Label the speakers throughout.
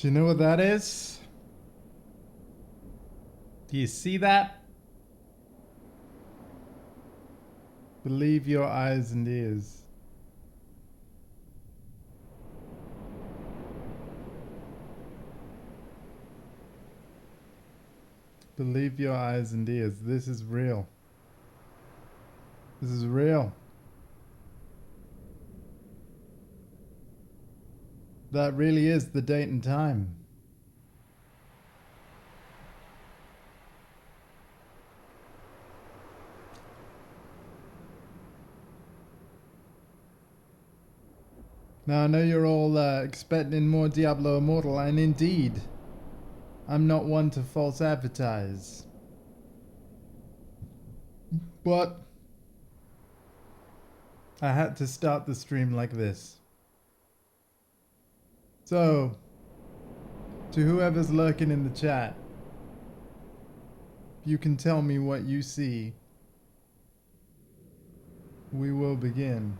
Speaker 1: Do you know what that is? Do you see that? Believe your eyes and ears. Believe your eyes and ears. This is real. This is real. That really is the date and time. Now I know you're all expecting more Diablo Immortal, and indeed, I'm not one to false advertise. But I had to start the stream like this. So, to whoever's lurking in the chat, if you can tell me what you see, we will begin.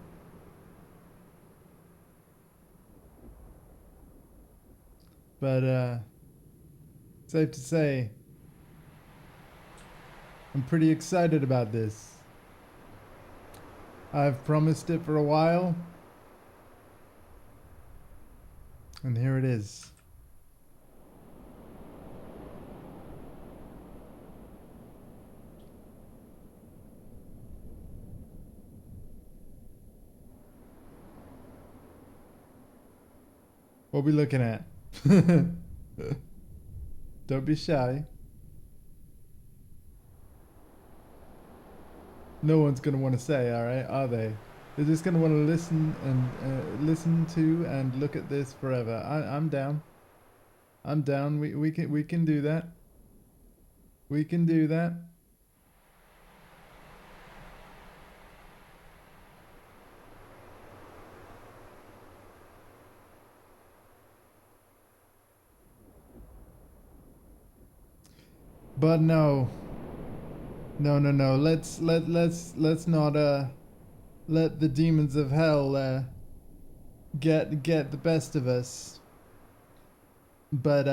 Speaker 1: But, safe to say, I'm pretty excited about this. I've promised it for a while, and here it is. What are we looking at? Don't be shy. No one's gonna want to say, all right, are they? They're just gonna want to listen and listen to and look at this forever. I'm down. I'm down. We can do that. We can do that. But no. No. Let's not let the demons of hell get the best of us. But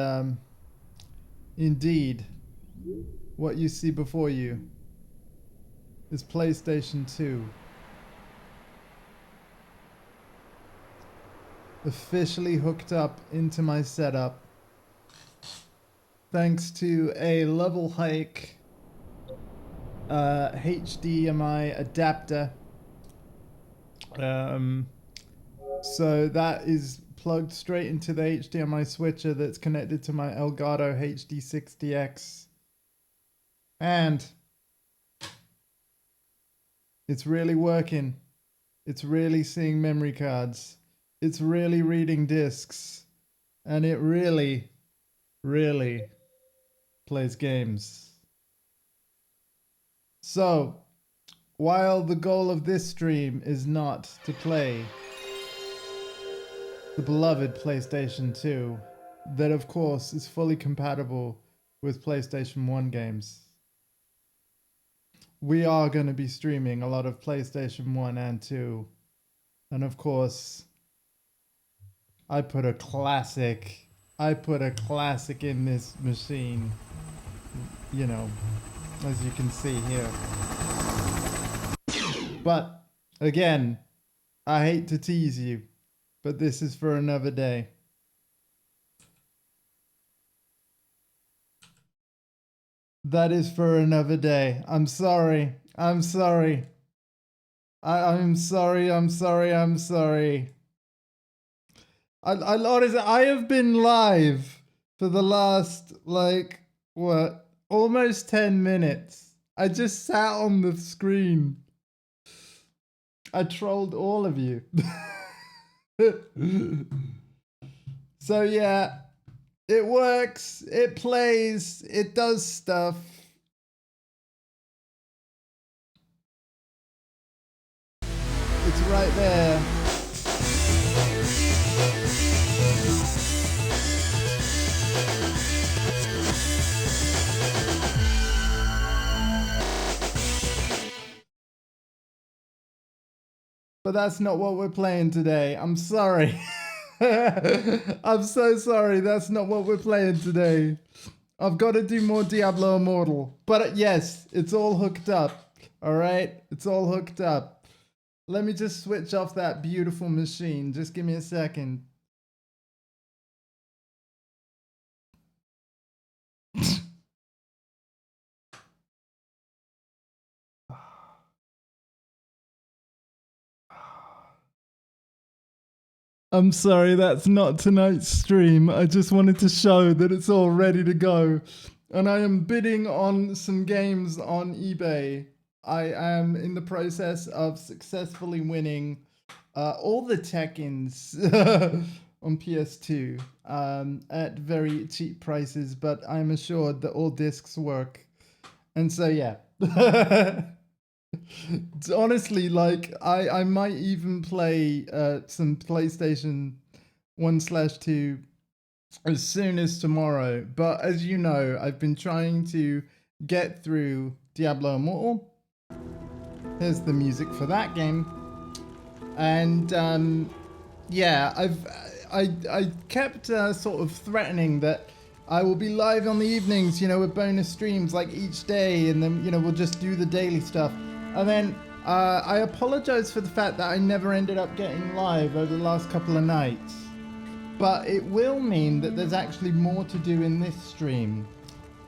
Speaker 1: indeed, what you see before you is PlayStation 2. Officially hooked up into my setup thanks to a level hike HDMI adapter. So that is plugged straight into the HDMI switcher that's connected to my Elgato HD60X. And it's really working. It's really seeing memory cards. It's really reading discs. And it really plays games. So, while the goal of this stream is not to play the beloved PlayStation 2, that of course is fully compatible with PlayStation 1 games, we are going to be streaming a lot of PlayStation 1 and 2. And of course, I put a classic in this machine, you know, as you can see here. But again, I hate to tease you, but this is for another day. That is for another day. I'm sorry. I'm sorry. I'm sorry. I have been live for the last, like, what, almost 10 minutes. I just sat on the screen. I trolled all of you. So yeah, it works, it plays, it does stuff. It's right there. But that's not what we're playing today. I'm sorry. I'm so sorry. That's not what we're playing today. I've got to do more Diablo Immortal. But yes, it's all hooked up. All right? It's all hooked up. Let me just switch off that beautiful machine. Just give me a second. I'm sorry, that's not tonight's stream. I just wanted to show that it's all ready to go. And I am bidding on some games on eBay. I am in the process of successfully winning all the Tekkens on PS2 at very cheap prices, but I'm assured that all discs work. And so, yeah. Honestly, like I might even play some PlayStation 1/2 as soon as tomorrow. But as you know, I've been trying to get through Diablo Immortal. Here's the music for that game. And yeah, I kept sort of threatening that I will be live on the evenings, you know, with bonus streams like each day, and then, you know, we'll just do the daily stuff. And then I apologize for the fact that I never ended up getting live over the last couple of nights. But it will mean that there's actually more to do in this stream.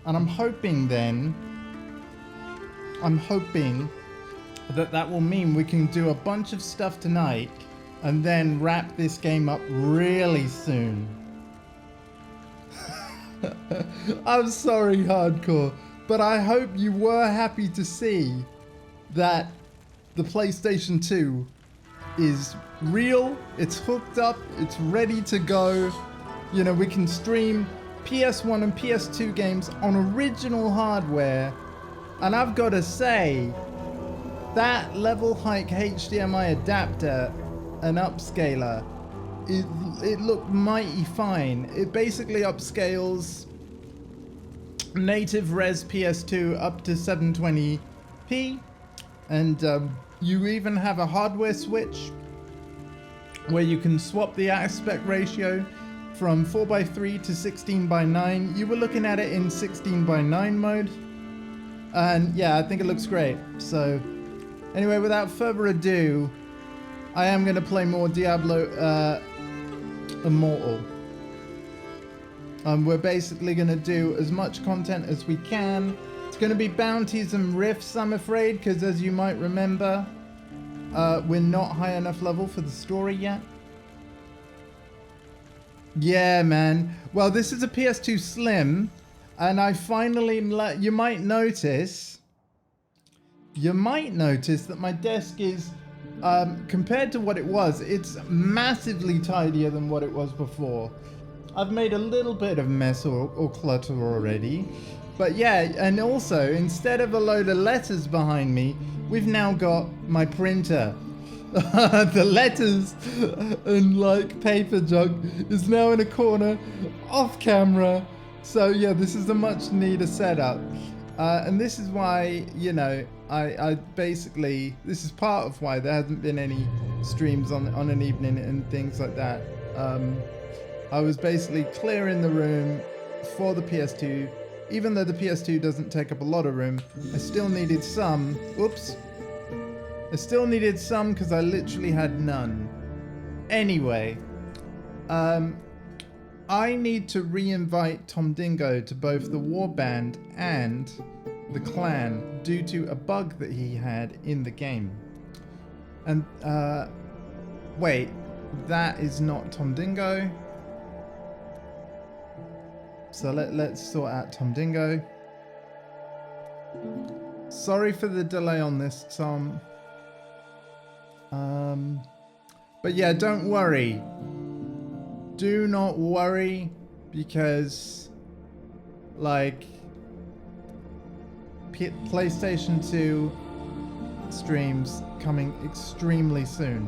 Speaker 1: And I'm hoping that that will mean we can do a bunch of stuff tonight and then wrap this game up really soon. I'm sorry, Hardcore, but I hope you were happy to see that the PlayStation 2 is real, it's hooked up, it's ready to go. You know, we can stream PS1 and PS2 games on original hardware. And I've got to say, that level hike HDMI adapter and upscaler, it looked mighty fine. It basically upscales native res PS2 up to 720p, and you even have a hardware switch where you can swap the aspect ratio from 4:3 to 16:9. You were looking at it in 16:9 mode, and yeah, I think it looks great. So anyway, without further ado, I am going to play more Diablo Immortal. We're basically going to do as much content as we can. It's going to be bounties and rifts, I'm afraid, because as you might remember, we're not high enough level for the story yet. Yeah, man. Well, this is a PS2 Slim, and I finally, you might notice that my desk is, compared to what it was, it's massively tidier than what it was before. I've made a little bit of mess or clutter already. But yeah, and also, instead of a load of letters behind me, we've now got my printer. The letters and like paper junk is now in a corner off camera. So yeah, this is a much neater setup. And this is why, you know, I basically, this is part of why there hasn't been any streams on an evening and things like that. I was basically clearing the room for the PS2. Even though the PS2 doesn't take up a lot of room, I still needed some. Oops. I still needed some because I literally had none. Anyway, I need to re-invite ThomDingo to both the warband and the clan due to a bug that he had in the game. And, wait, that is not ThomDingo. So let's sort out ThomDingo. Sorry for the delay on this, Tom. But yeah, don't worry. Do not worry, because like PlayStation 2 streams coming extremely soon.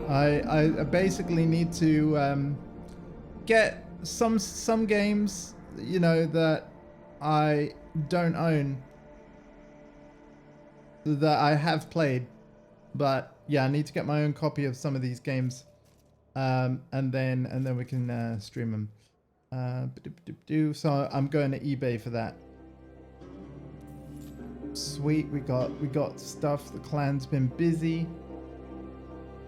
Speaker 1: I basically need to get some games, you know, that I don't own that I have played, but yeah, I need to get my own copy of some of these games and then we can stream them. So I'm going to eBay for that. Sweet, we got stuff. The clan's been busy.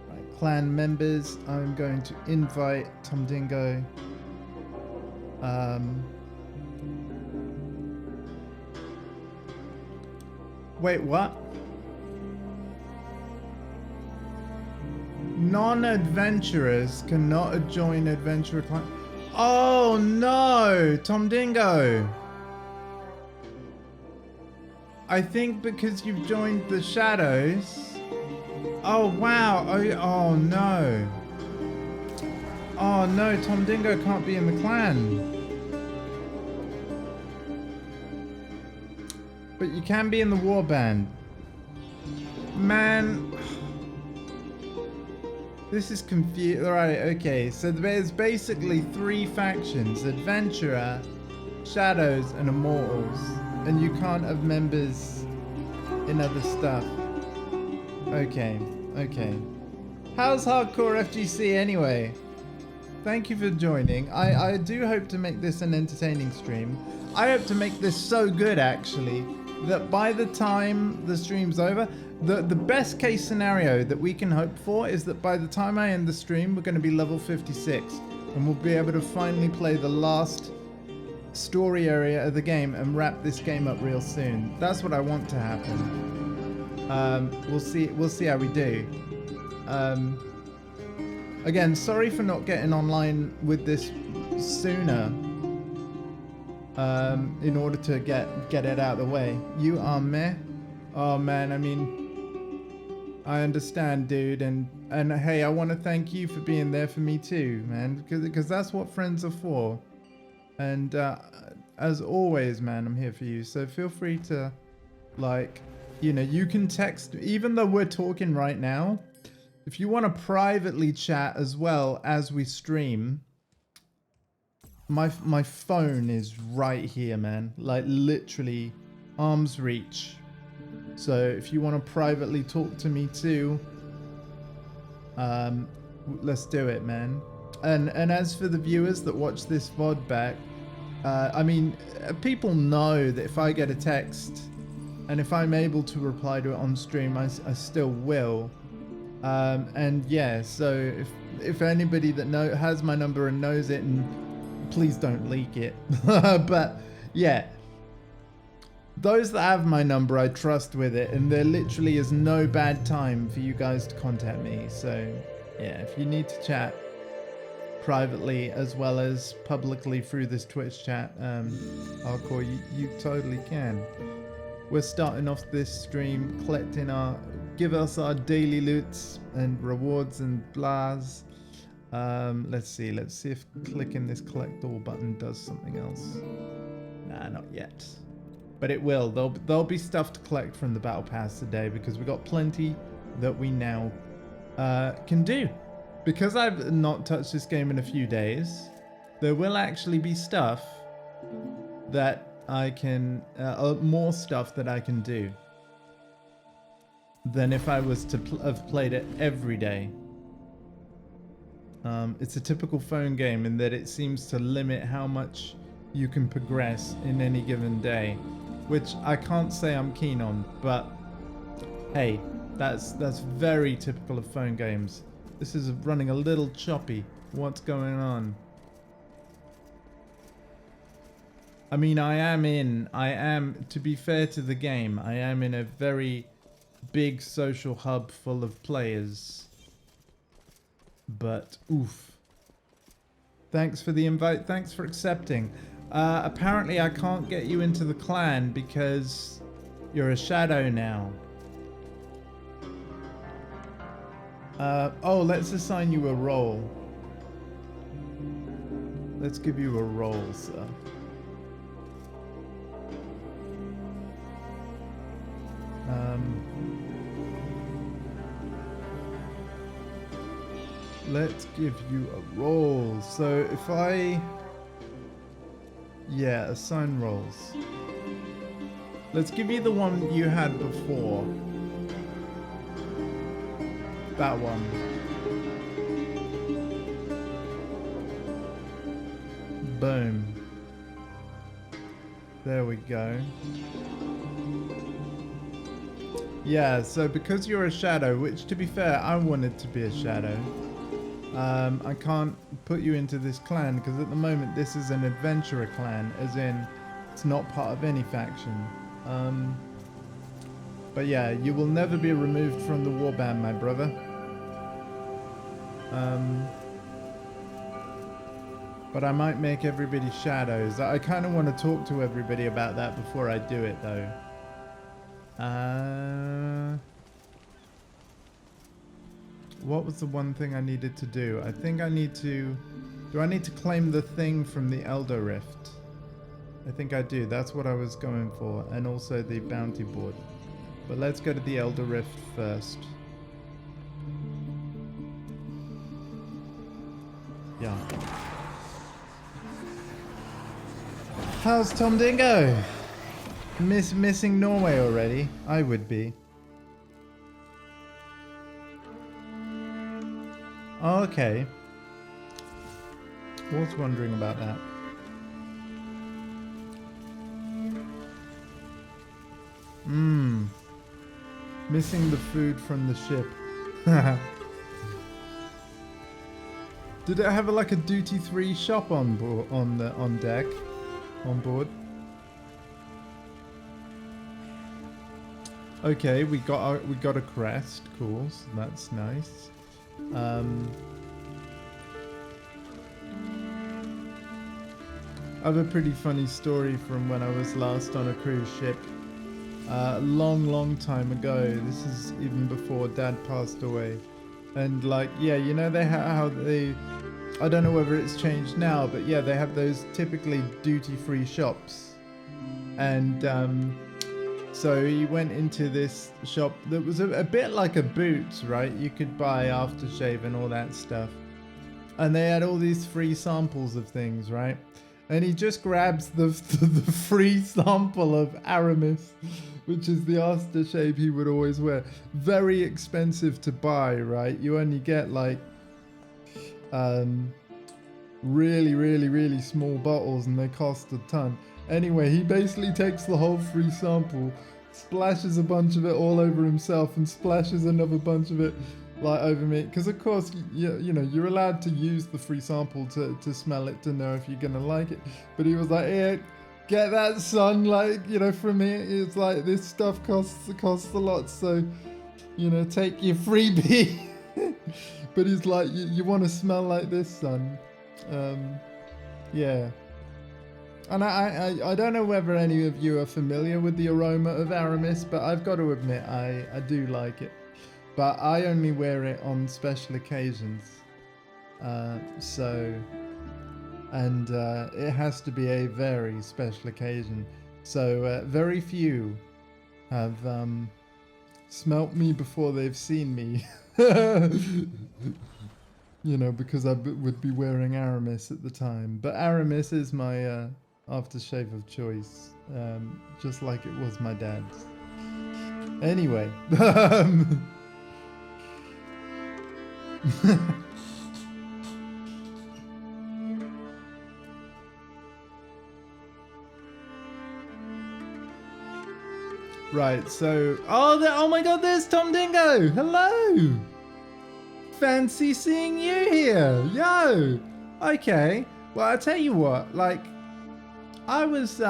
Speaker 1: Right, clan members. I'm going to invite ThomDingo. Wait, what? Non-adventurers cannot join adventurer clan. Oh no, ThomDingo. I think because you've joined the shadows. Oh wow. Oh no. Oh no, ThomDingo can't be in the clan. But you can be in the warband. Man. This is confused. Alright, okay. So there's basically 3 factions. Adventurer, Shadows, and Immortals. And you can't have members in other stuff. Okay, okay. How's Hardcore FGC anyway? Thank you for joining. I do hope to make this an entertaining stream. I hope to make this so good, actually, that by the time the stream's over, the best case scenario that we can hope for is that by the time I end the stream, we're going to be level 56. And we'll be able to finally play the last story area of the game and wrap this game up real soon. That's what I want to happen. We'll see how we do. Again, sorry for not getting online with this sooner. In order to get it out of the way. You are meh? Oh man, I mean, I understand, dude, and hey, I want to thank you for being there for me too, man, because that's what friends are for. And as always, man, I'm here for you. So feel free to, like, you know, you can text, even though we're talking right now, if you want to privately chat as well as we stream, my phone is right here, man. Like, literally arm's reach. So if you want to privately talk to me too, let's do it, man. And as for the viewers that watch this VOD back, I mean, people know that if I get a text and if I'm able to reply to it on stream, I still will. And yeah, so if anybody that has my number and knows it, and please don't leak it. But yeah, those that have my number, I trust with it, and there literally is no bad time for you guys to contact me. So yeah, if you need to chat privately as well as publicly through this Twitch chat, Hardcore, you totally can. We're starting off this stream collecting give us our daily loots and rewards and blahs. Let's see if clicking this collect all button does something else. Nah, not yet. But it will. There'll be stuff to collect from the battle pass today, because we got plenty that we now can do. Because I've not touched this game in a few days, there will actually be stuff that I can, more stuff that I can do than if I was to have played it every day. It's a typical phone game in that it seems to limit how much you can progress in any given day, which I can't say I'm keen on, but hey, that's very typical of phone games. This is running a little choppy. What's going on? I mean, to be fair to the game, I am in a very big social hub full of players. But, oof. Thanks for the invite. Thanks for accepting. Apparently I can't get you into the clan because you're a shadow now. Oh, let's assign you a role. Let's give you a role, sir. Let's give you a role. So if yeah, assign roles. Let's give you the one you had before. That one. Boom. There we go. Yeah, so because you're a shadow, which to be fair, I wanted to be a shadow. I can't put you into this clan because at the moment this is an adventurer clan, as in it's not part of any faction. But yeah, you will never be removed from the warband, my brother. But I might make everybody shadows. I kind of want to talk to everybody about that before I do it, though. What was the one thing I needed to do? I think I need to... Do I need to claim the thing from the Elder Rift? I think I do. That's what I was going for. And also the bounty board. But let's go to the Elder Rift first. Yeah. How's ThomDingo? Missing Norway already? I would be. Oh, okay. Was wondering about that. Missing the food from the ship. Did it have like a duty-free shop on board, on deck, on board? Okay, we got a crest, cool. So that's nice. I have a pretty funny story from when I was last on a cruise ship. Long time ago. This is even before Dad passed away. And like, yeah, you know how they, I don't know whether it's changed now, but yeah, they have those typically duty-free shops. And so he went into this shop that was a bit like a Boots, right? You could buy aftershave and all that stuff. And they had all these free samples of things, right? And he just grabs the free sample of Aramis, which is the aftershave he would always wear. Very expensive to buy, right? You only get like really small bottles and they cost a ton. Anyway, he basically takes the whole free sample, splashes a bunch of it all over himself and splashes another bunch of it like over me. Because of course, you know, you're allowed to use the free sample to smell it to know if you're going to like it. But he was like, here, get that, son. Like, you know, for me, it's like this stuff costs a lot. So, you know, take your freebie. But he's like, you want to smell like this, son. Yeah. And I don't know whether any of you are familiar with the aroma of Aramis, but I've got to admit, I do like it. But I only wear it on special occasions. It has to be a very special occasion. So very few have smelt me before they've seen me. You know, because I would be wearing Aramis at the time. But Aramis is my aftershave of choice, just like it was my dad's. Anyway. Right, so... Oh my god, there's ThomDingo! Hello! Fancy seeing you here! Yo! Okay, well, I'll tell you what, like... I was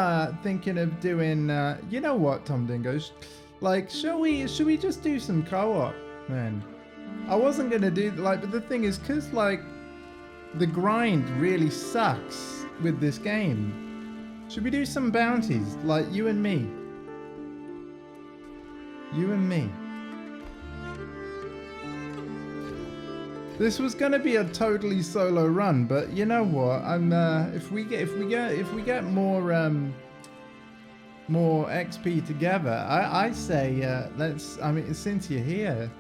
Speaker 1: thinking of doing... you know what, ThomDingo? Like, should we just do some co-op, man? I wasn't gonna do like, but the thing is, cause like the grind really sucks with this game. Should we do some bounties, like you and me? You and me. This was gonna be a totally solo run, but you know what? I'm if we get more XP together, I say let's. I mean, since you're here.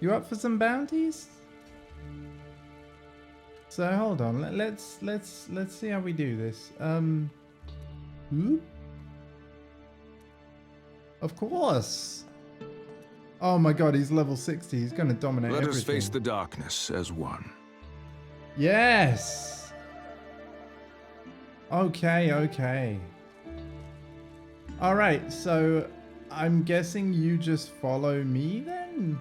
Speaker 1: You up for some bounties? So hold on, let's see how we do this. Of course. Oh my god, he's level 60. He's gonna dominate everything.
Speaker 2: Let us face the darkness as one.
Speaker 1: Yes. Okay, okay. All right, so I'm guessing you just follow me then?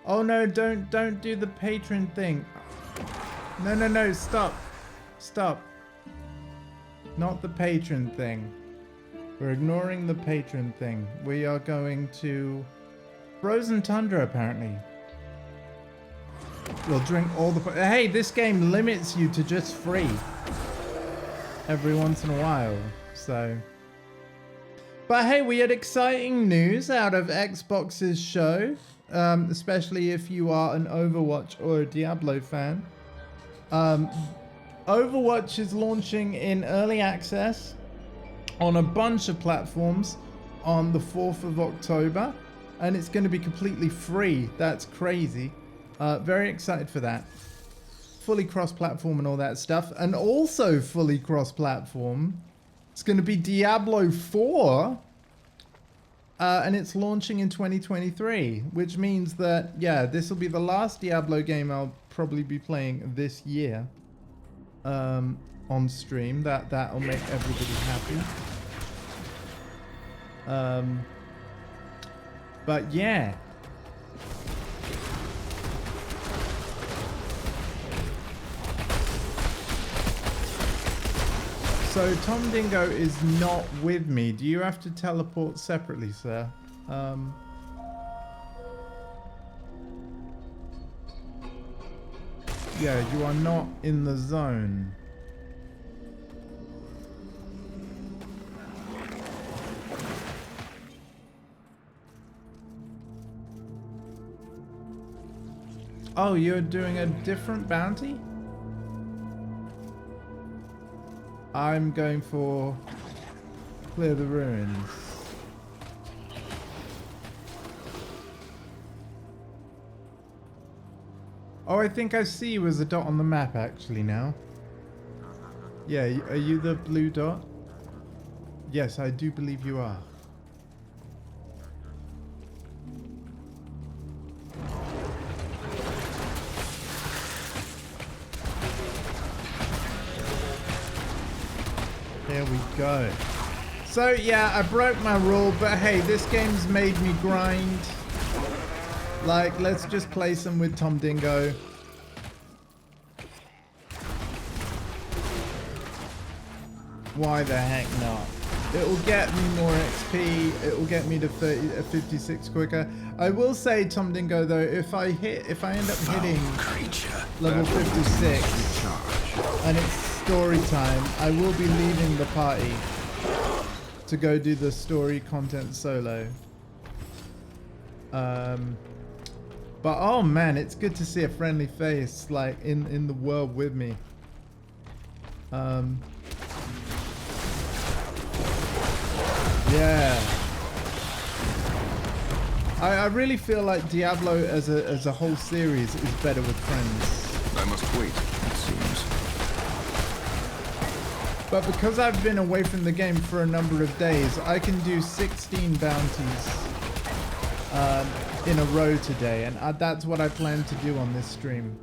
Speaker 1: Oh no, don't do the patron thing. No, stop. Stop. Not the patron thing. We're ignoring the patron thing. We are going to Frozen Tundra, apparently. We'll drink all the... Hey, this game limits you to just free. Every once in a while, so... But hey, we had exciting news out of Xbox's show. Especially if you are an Overwatch or a Diablo fan. Overwatch is launching in early access on a bunch of platforms on the 4th of October. And it's going to be completely free. That's crazy. Very excited for that. Fully cross-platform and all that stuff. And also fully cross-platform, it's going to be Diablo 4. And it's launching in 2023, which means that, yeah, this will be the last Diablo game I'll probably be playing this year on stream. That'll make everybody happy. But yeah. So ThomDingo is not with me. Do you have to teleport separately, sir? Yeah, you are not in the zone. Oh, you're doing a different bounty? I'm going for clear the ruins. Oh, I think I see you as a dot on the map actually now. Yeah, are you the blue dot? Yes, I do believe you are. There we go. So yeah, I broke my rule, but hey, this game's made me grind. Like, let's just play some with ThomDingo. Why the heck not? It will get me more XP. It will get me to 56 quicker. I will say, ThomDingo, though, if I end up hitting level 56 and it's story time, I will be leaving the party to go do the story content solo. But oh man, it's good to see a friendly face like in the world with me. Yeah. I really feel like Diablo as a whole series is better with friends.
Speaker 2: I must wait, it seems.
Speaker 1: But because I've been away from the game for a number of days, I can do 16 bounties in a row today, and that's what I plan to do on this stream.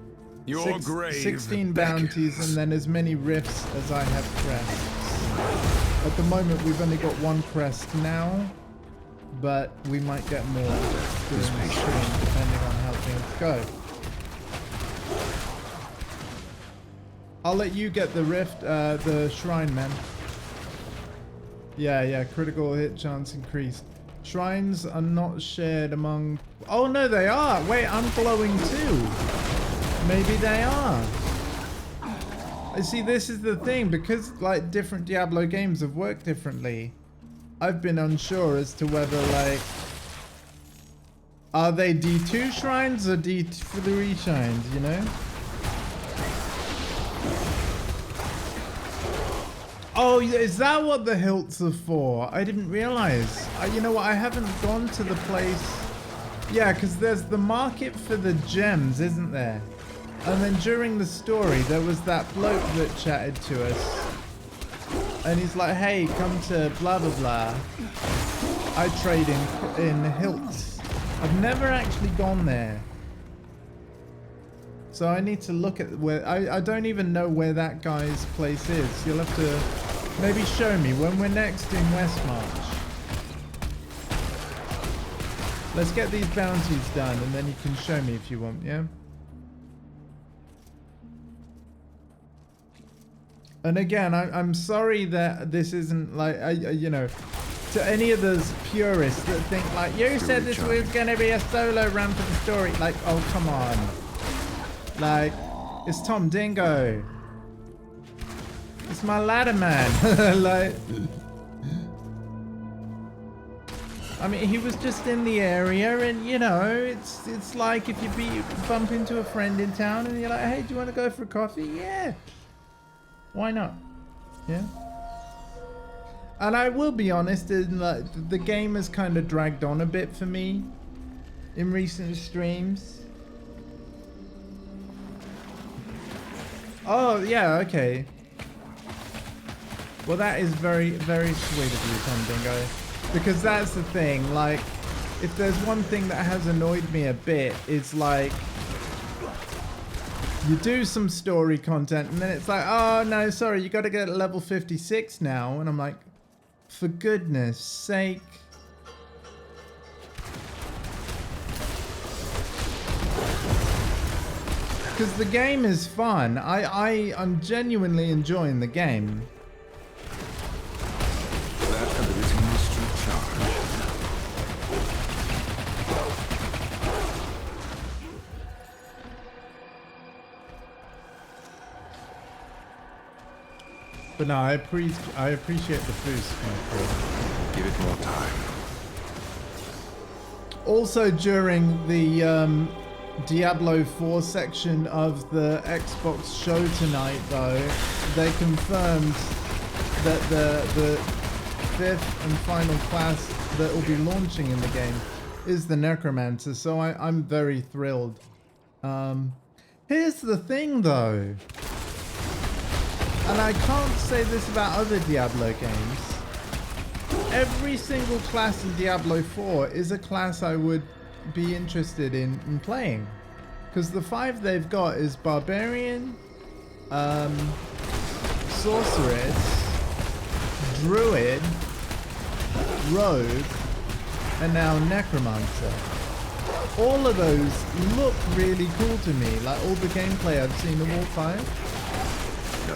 Speaker 2: Your grave
Speaker 1: 16 bounties and then as many rifts as I have crests. At the moment, we've only got one crest now, but we might get more during the stream, depending on how things go. I'll let you get the rift, the shrine, man. Yeah, critical hit chance increased. Shrines are not shared among... Oh, no, they are. Wait, I'm glowing too. Maybe they are. See, this is the thing. Because, like, different Diablo games have worked differently, I've been unsure as to whether, like... Are they D2 shrines or D3 shrines, you know? Oh, is that what the hilts are for? I didn't realize. You know what? I haven't gone to the place. Yeah, because there's the market for the gems, isn't there? And then during the story, there was that bloke that chatted to us. And he's like, hey, come to blah, blah, blah. I trade in hilts. I've never actually gone there. So I need to look at where... I don't even know where that guy's place is. You'll have to maybe show me when we're next in Westmarch. Let's get these bounties done and then you can show me if you want, yeah? And again, I'm sorry that this isn't like, you know, to any of those purists that think like, you said this was going to be a solo run for the story. Like, oh, come on. Like, it's ThomDingo. It's my ladder man. Like, I mean, he was just in the area and, you know, it's like if you bump into a friend in town and you're like, hey, do you want to go for a coffee? Yeah. Why not? Yeah. And I will be honest, the game has kind of dragged on a bit for me in recent streams. Oh, yeah, okay. Well, that is very, very sweet of you, ThomDingo. Because that's the thing, like, if there's one thing that has annoyed me a bit, it's like, you do some story content and then it's like, oh no, sorry, you got to get level 56 now. And I'm like, for goodness sake. Because the game is fun. I'm genuinely enjoying the game.
Speaker 2: That ability must recharge.
Speaker 1: But no, I appreciate the boost, my friend.
Speaker 2: Give it more time.
Speaker 1: Also, during the Diablo 4 section of the Xbox show tonight, though, they confirmed that the fifth and final class that will be launching in the game is the Necromancer. So I'm very thrilled. Here's the thing, though. And I can't say this about other Diablo games. Every single class in Diablo 4 is a class I would be interested in playing. Because the 5 they've got is Barbarian, Sorceress, Druid, Rogue, and now Necromancer. All of those look really cool to me. Like all the gameplay I've seen of all 5.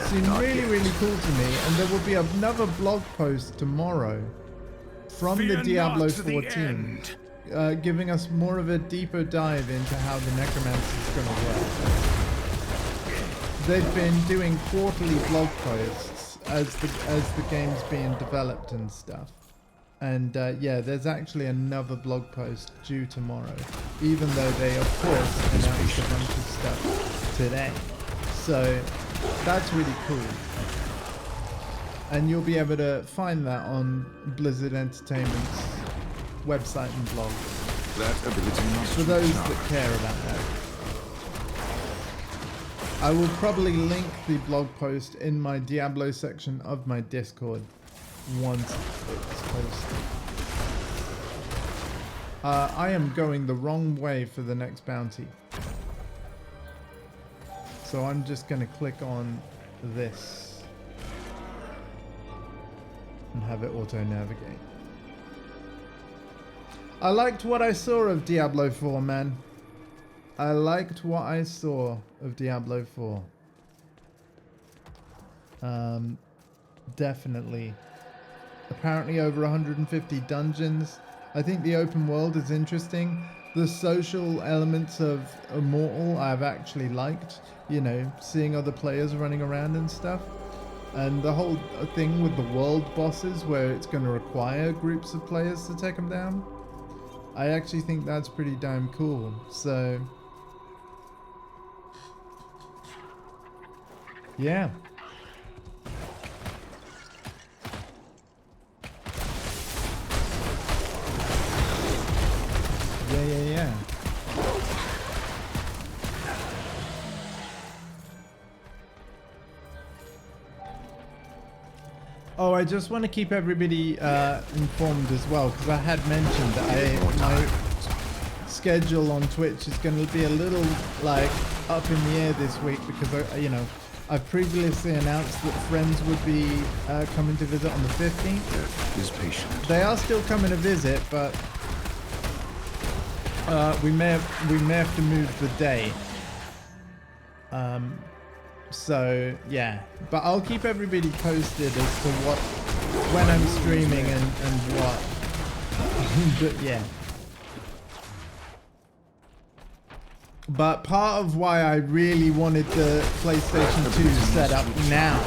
Speaker 1: Seem really, really cool to me, and there will be another blog post tomorrow from the Diablo 4 team, giving us more of a deeper dive into how the Necromancer is going to work. They've been doing quarterly blog posts as the game's being developed and stuff, and yeah, there's actually another blog post due tomorrow, even though they of course announced a bunch of stuff today. So that's really cool. And you'll be able to find that on Blizzard Entertainment's website and blog.
Speaker 2: That ability must
Speaker 1: for those
Speaker 2: recharge.
Speaker 1: that care about that. I will probably link the blog post in my Diablo section of my Discord once it's posted. I am going the wrong way for the next bounty. So I'm just going to click on this and have it auto-navigate. I liked what I saw of Diablo 4, man. I liked what I saw of Diablo 4. Definitely. Apparently over 150 dungeons. I think the open world is interesting. The social elements of Immortal I've actually liked. You know, seeing other players running around and stuff. And the whole thing with the world bosses where it's going to require groups of players to take them down. I actually think that's pretty damn cool. So, yeah. Yeah. Oh, I just want to keep everybody informed as well, because I had mentioned that my schedule on Twitch is going to be a little like up in the air this week because you know, I've previously announced that friends would be coming to visit on the 15th.
Speaker 2: Death is patient.
Speaker 1: They are still coming to visit, but we may have to move the day. So yeah, but I'll keep everybody posted as to when I'm streaming and what. But yeah. But part of why I really wanted the PlayStation 2 set up now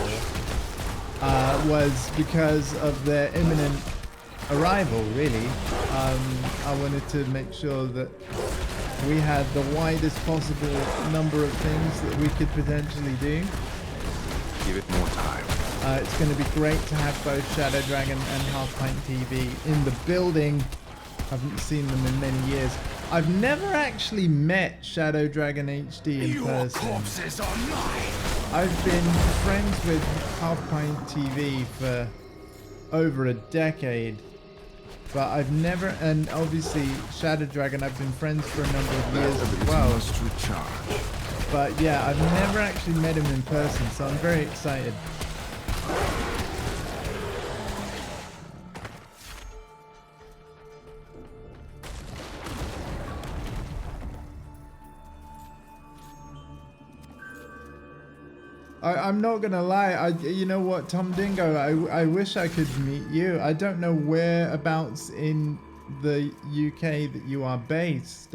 Speaker 1: was because of their imminent arrival, really. I wanted to make sure that we had the widest possible number of things that we could potentially do.
Speaker 2: Give it more time.
Speaker 1: It's going to be great to have both Shadow Dragon and Half Pint TV in the building. I haven't seen them in many years. I've never actually met Shadow Dragon HD in person.
Speaker 2: Your corpses are mine.
Speaker 1: I've been friends with Half Pint TV for over a decade, but I've never, and obviously Shadow Dragon, I've been friends for a number of years as well.
Speaker 2: Must recharge.
Speaker 1: But yeah, I've never actually met him in person, so I'm very excited. I'm not gonna lie. You know what, ThomDingo? I wish I could meet you. I don't know whereabouts in the UK that you are based.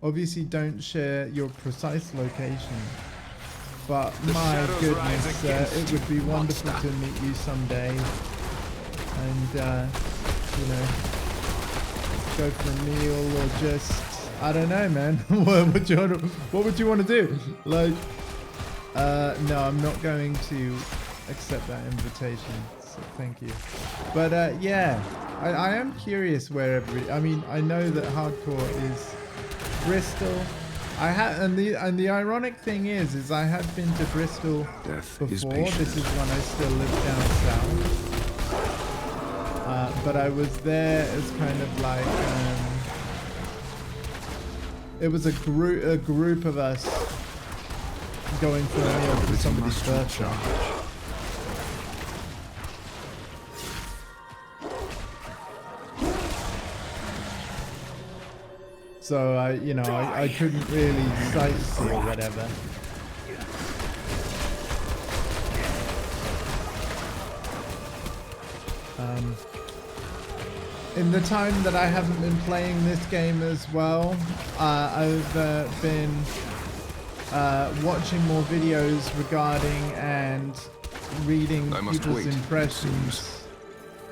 Speaker 1: Obviously, don't share your precise location. But my goodness, it would be wonderful to meet you someday, and you know, go for a meal or just, I don't know, man. What would you want to do? Like. No, I'm not going to accept that invitation, so thank you. But yeah, I am curious where I mean, I know that hardcore is Bristol. And the ironic thing is I have been to Bristol before. This is when I still lived down south. But I was there as kind of like it was a group of us going for a meal for somebody's birthday. So I couldn't really sightsee or whatever. In the time that I haven't been playing this game as well, I've been watching more videos regarding and reading people's impressions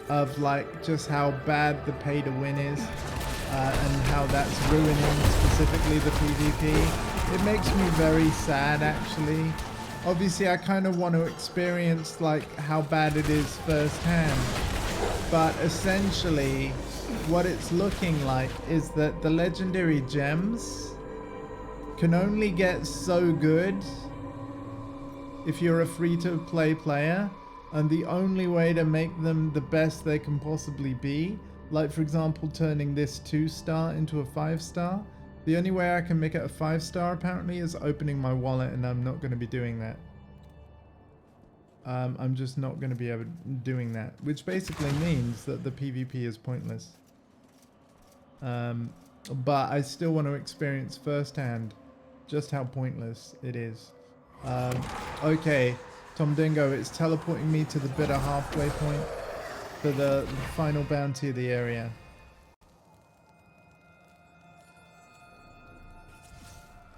Speaker 1: of like just how bad the pay to win is and how that's ruining specifically the PvP. It makes me very sad, actually. Obviously I kind of want to experience like how bad it is firsthand, but essentially what it's looking like is that the legendary gems can only get so good if you're a free-to-play player, and the only way to make them the best they can possibly be, like for example turning this 2-star into a 5-star, the only way I can make it a 5-star apparently is opening my wallet, and I'm not going to be doing that. I'm just not going to be doing that, which basically means that the PvP is pointless. But I still want to experience firsthand just how pointless it is. Okay, ThomDingo, it's teleporting me to the bitter halfway point for the final bounty of the area.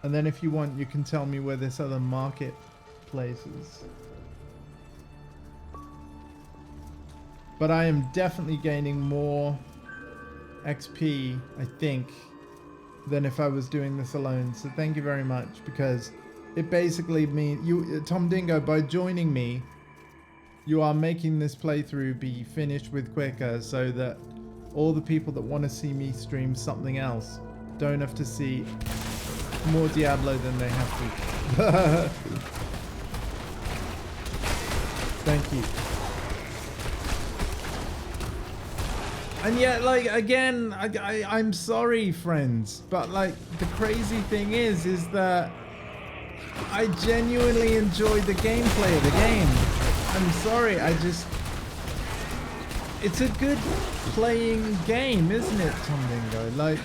Speaker 1: And then if you want, you can tell me where this other marketplace is. But I am definitely gaining more XP, I think, than if I was doing this alone. So thank you very much, because it basically means ThomDingo, by joining me, you are making this playthrough be finished with quicker, so that all the people that want to see me stream something else don't have to see more Diablo than they have to. Thank you. And yet, like, again, I'm sorry, friends, but like the crazy thing is that I genuinely enjoy the gameplay of the game. I'm sorry, it's a good playing game, isn't it, ThomDingo? Like,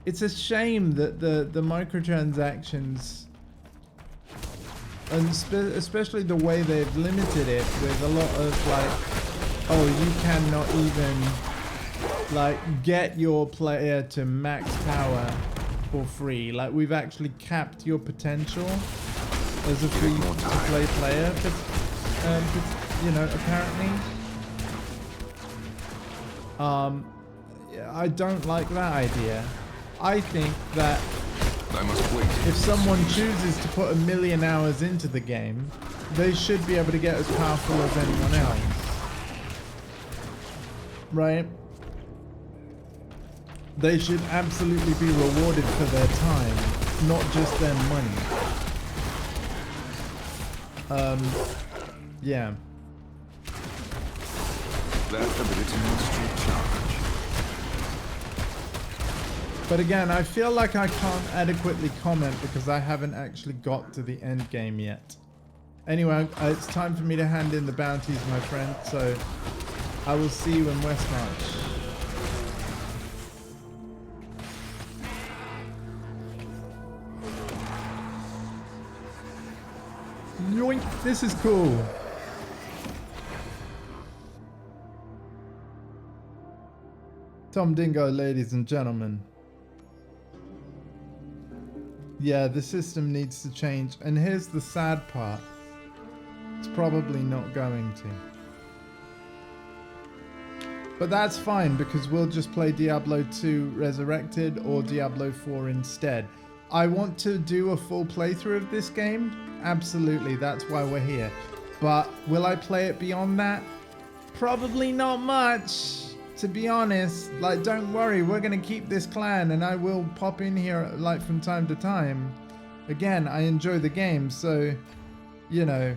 Speaker 1: it's a shame that the microtransactions, and especially the way they've limited it with a lot of like, oh, you cannot even like get your player to max power for free. Like, we've actually capped your potential as a free to play player, but you know, apparently. I don't like that idea. I think that
Speaker 2: I must wait.
Speaker 1: if someone chooses to put 1 million hours into the game, they should be able to get as powerful as anyone else. Right? They should absolutely be rewarded for their time, not just their money. Yeah.
Speaker 2: That ability must recharge.
Speaker 1: But again, I feel like I can't adequately comment because I haven't actually got to the end game yet. Anyway, it's time for me to hand in the bounties, my friend, so I will see you in Westmarch. Yoink! This is cool. ThomDingo, ladies and gentlemen. Yeah, the system needs to change, and here's the sad part. It's probably not going to. But that's fine, because we'll just play Diablo 2 Resurrected or Diablo 4 instead. I want to do a full playthrough of this game. Absolutely, that's why we're here. But will I play it beyond that? Probably not much. To be honest, like, don't worry, we're gonna keep this clan and I will pop in here like from time to time. Again, I enjoy the game, so, you know,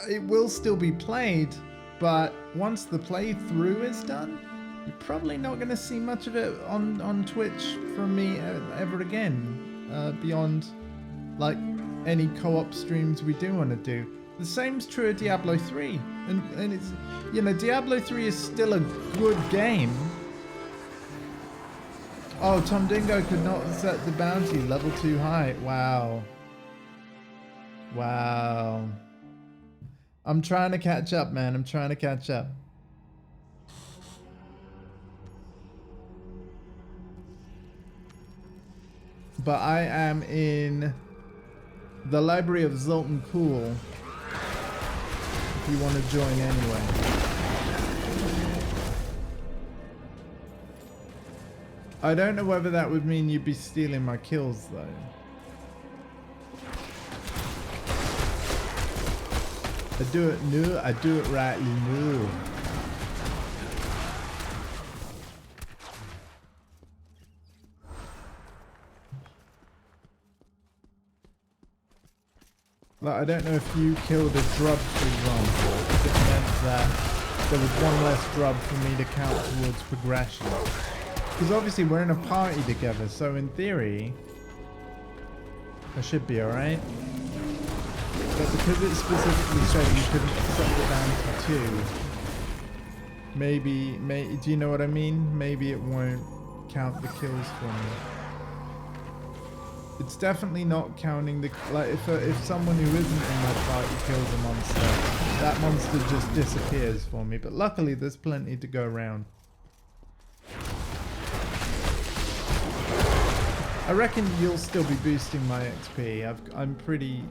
Speaker 1: it will still be played, but once the playthrough is done, you're probably not gonna see much of it on Twitch from me ever again, beyond like any co-op streams we do want to do. The same's true of Diablo 3, and it's, you know, Diablo 3 is still a good game. Oh, ThomDingo could not set the bounty level too high. Wow. Wow. I'm trying to catch up, man. I'm trying to catch up. But I am in the library of Zoltan Cool. If you want to join anyway. I don't know whether that would mean you'd be stealing my kills though. I do it new, I do it right new. Like, I don't know if you killed a drub, for example, if it meant that there was one less drub for me to count towards progression. Because obviously we're in a party together, so in theory, I should be alright. But because it specifically said you couldn't accept it down to 2, maybe, do you know what I mean? Maybe it won't count the kills for me. It's definitely not counting the, like, if someone who isn't in my party kills a monster, that monster just disappears for me. But luckily there's plenty to go around. I reckon you'll still be boosting my XP. I'm pretty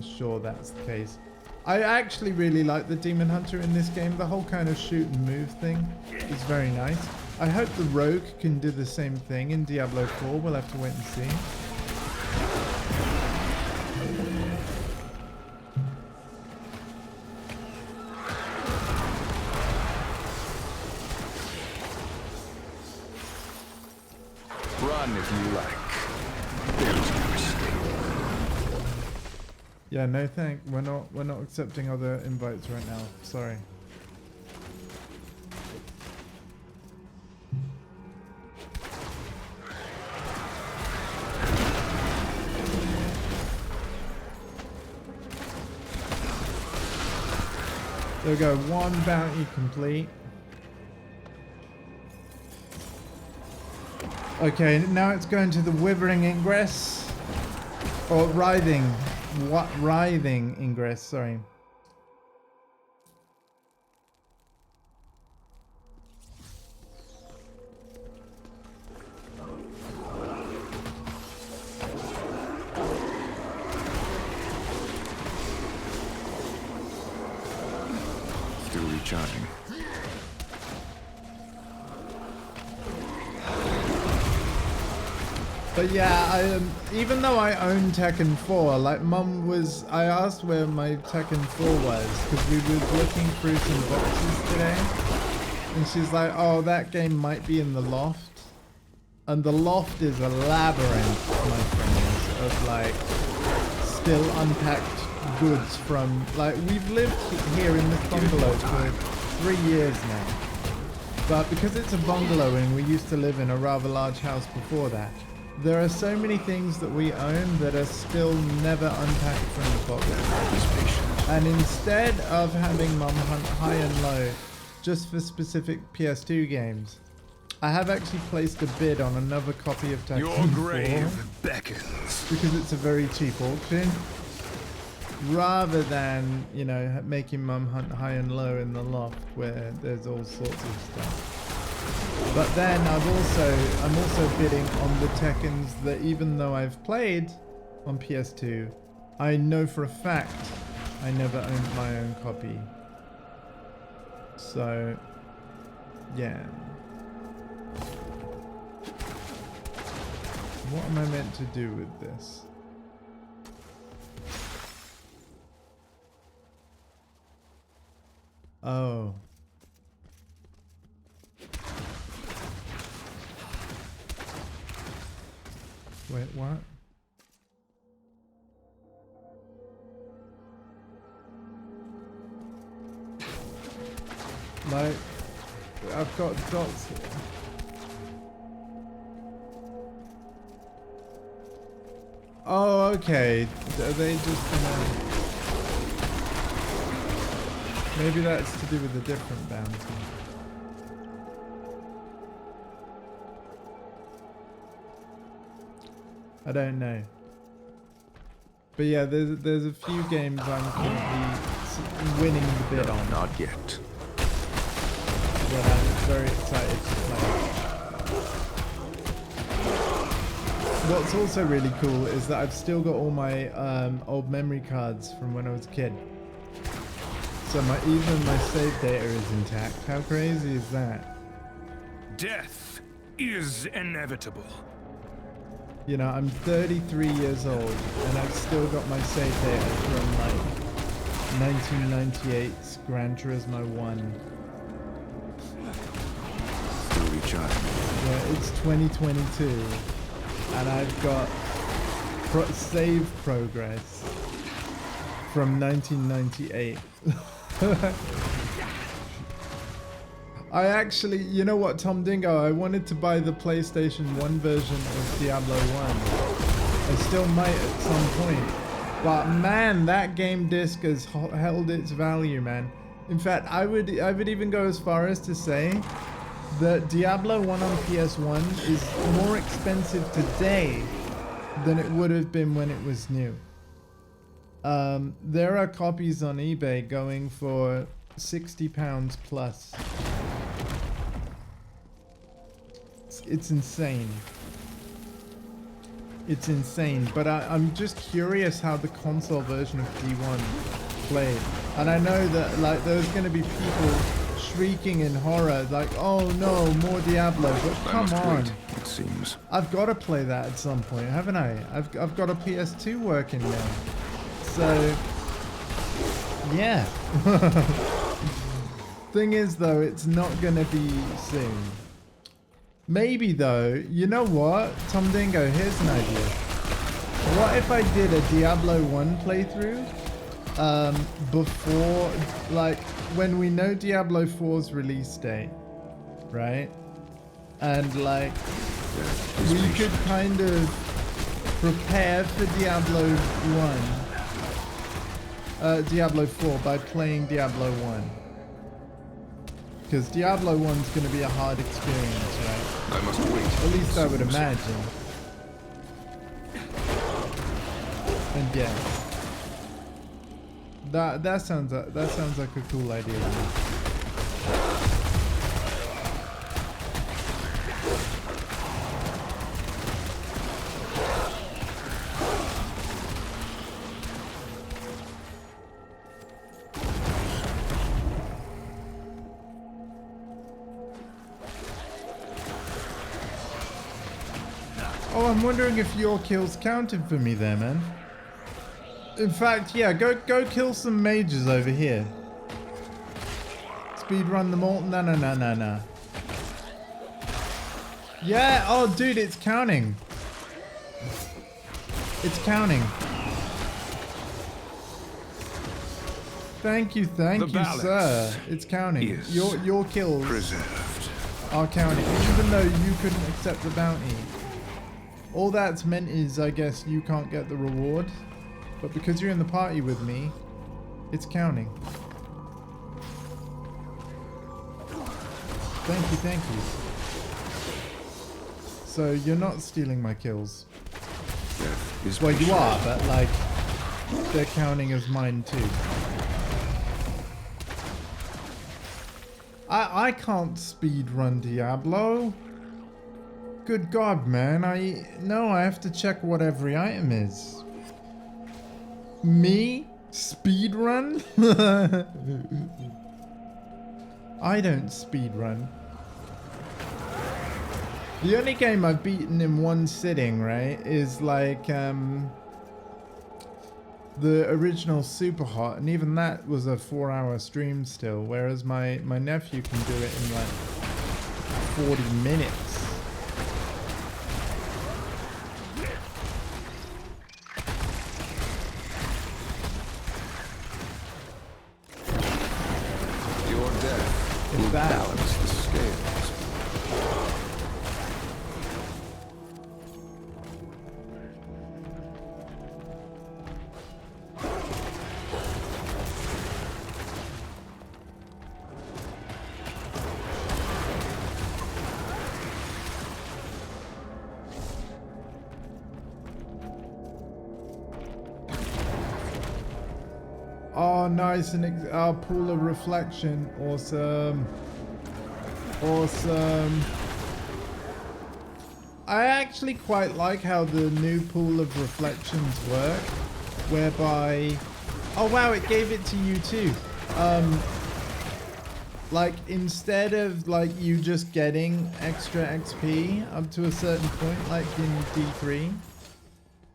Speaker 1: sure that's the case. I actually really like the Demon Hunter in this game. The whole kind of shoot and move thing is very nice. I hope the Rogue can do the same thing in Diablo 4. We'll have to wait and see.
Speaker 2: Run if you like. There's no escape.
Speaker 1: Yeah, no thank. We're not accepting other invites right now. Sorry. There we go, 1 bounty complete. Okay, now it's going to the withering ingress. Or writhing. What? Writhing ingress, sorry.
Speaker 2: Still recharging.
Speaker 1: But yeah, even though I own Tekken 4, like I asked where my Tekken 4 was, because we were looking through some boxes today, and she's like, oh, that game might be in the loft. And the loft is a labyrinth, my friends, of like, still unpacked goods from, like, we've lived here in this bungalow for 3 years now. But because it's a bungalow and we used to live in a rather large house before that, there are so many things that we own that are still never unpacked from the box. And instead of having Mum hunt high and low just for specific PS2 games, I have actually placed a bid on another copy of Tekken 4.
Speaker 2: Your grave beckons.
Speaker 1: Because it's a very cheap auction. Rather than, you know, making Mum hunt high and low in the loft where there's all sorts of stuff. But then I'm also bidding on the Tekkens that, even though I've played on PS2, I know for a fact I never owned my own copy. So, yeah. What am I meant to do with this? Oh. Wait, what? Like, I've got dots here. Oh, okay. Are they just gonna... Maybe that's to do with a different bounty. I don't know. But yeah, there's a few games I'm currently winning the bid on.
Speaker 2: Not yet.
Speaker 1: That I'm very excited to play. What's also really cool is that I've still got all my old memory cards from when I was a kid. So even my save data is intact. How crazy is that?
Speaker 3: Death is inevitable.
Speaker 1: You know, I'm 33 years old and I've still got my save data from like 1998's Gran Turismo 1.
Speaker 2: Still recharging.
Speaker 1: Yeah, it's 2022 and I've got save progress from 1998. I actually, you know what, ThomDingo, I wanted to buy the PlayStation 1 version of Diablo 1. I still might at some point. But man, that game disc has held its value, man. In fact, I would even go as far as to say that Diablo 1 on PS1 is more expensive today than it would have been when it was new. There are copies on eBay going for £60 plus. It's insane. It's insane, but I'm just curious how the console version of D1 played. And I know that like there's going to be people shrieking in horror like, oh no, more Diablo, but come on.
Speaker 2: It seems.
Speaker 1: I've got to play that at some point, haven't I? I've got a PS2 working now. So, yeah. Thing is though, it's not going to be soon. Maybe though, you know what? ThomDingo, here's an idea. What if I did a Diablo 1 playthrough before, like, when we know Diablo 4's release date, right? And like, we could kind of prepare for Diablo 1 Diablo 4 by playing Diablo 1. Because Diablo 1's going to be a hard experience, right?
Speaker 2: I must wait.
Speaker 1: At least I would imagine. And yeah. That sounds like a cool idea to me. Oh, I'm wondering if your kills counted for me there, man. In fact, yeah, go kill some mages over here. Speed run them all. No. Yeah, oh dude, it's counting. It's counting. Thank you, sir. It's counting. Your kills
Speaker 2: Preserved.
Speaker 1: are counting, even though you couldn't accept the bounty. All that's meant is, I guess, you can't get the reward. But because you're in the party with me, it's counting. Thank you. So you're not stealing my kills.
Speaker 2: Death is
Speaker 1: Well, you
Speaker 2: patient.
Speaker 1: are, but like, they're counting as mine too. I can't speed run Diablo. Good God, man. I have to check what every item is. Me? Speed run? I don't speed run. The only game I've beaten in one sitting, right, is like the original Super Hot, and even that was a 4-hour stream still, whereas my nephew can do it in like 40 minutes.
Speaker 2: Your death will
Speaker 1: bad.
Speaker 2: balance the scales.
Speaker 1: Oh, nice. Our pool of reflection. Awesome. I actually quite like how the new pool of reflections work, whereby... Oh, wow, it gave it to you too. Like, instead of, like, you just getting extra XP up to a certain point, like in D3,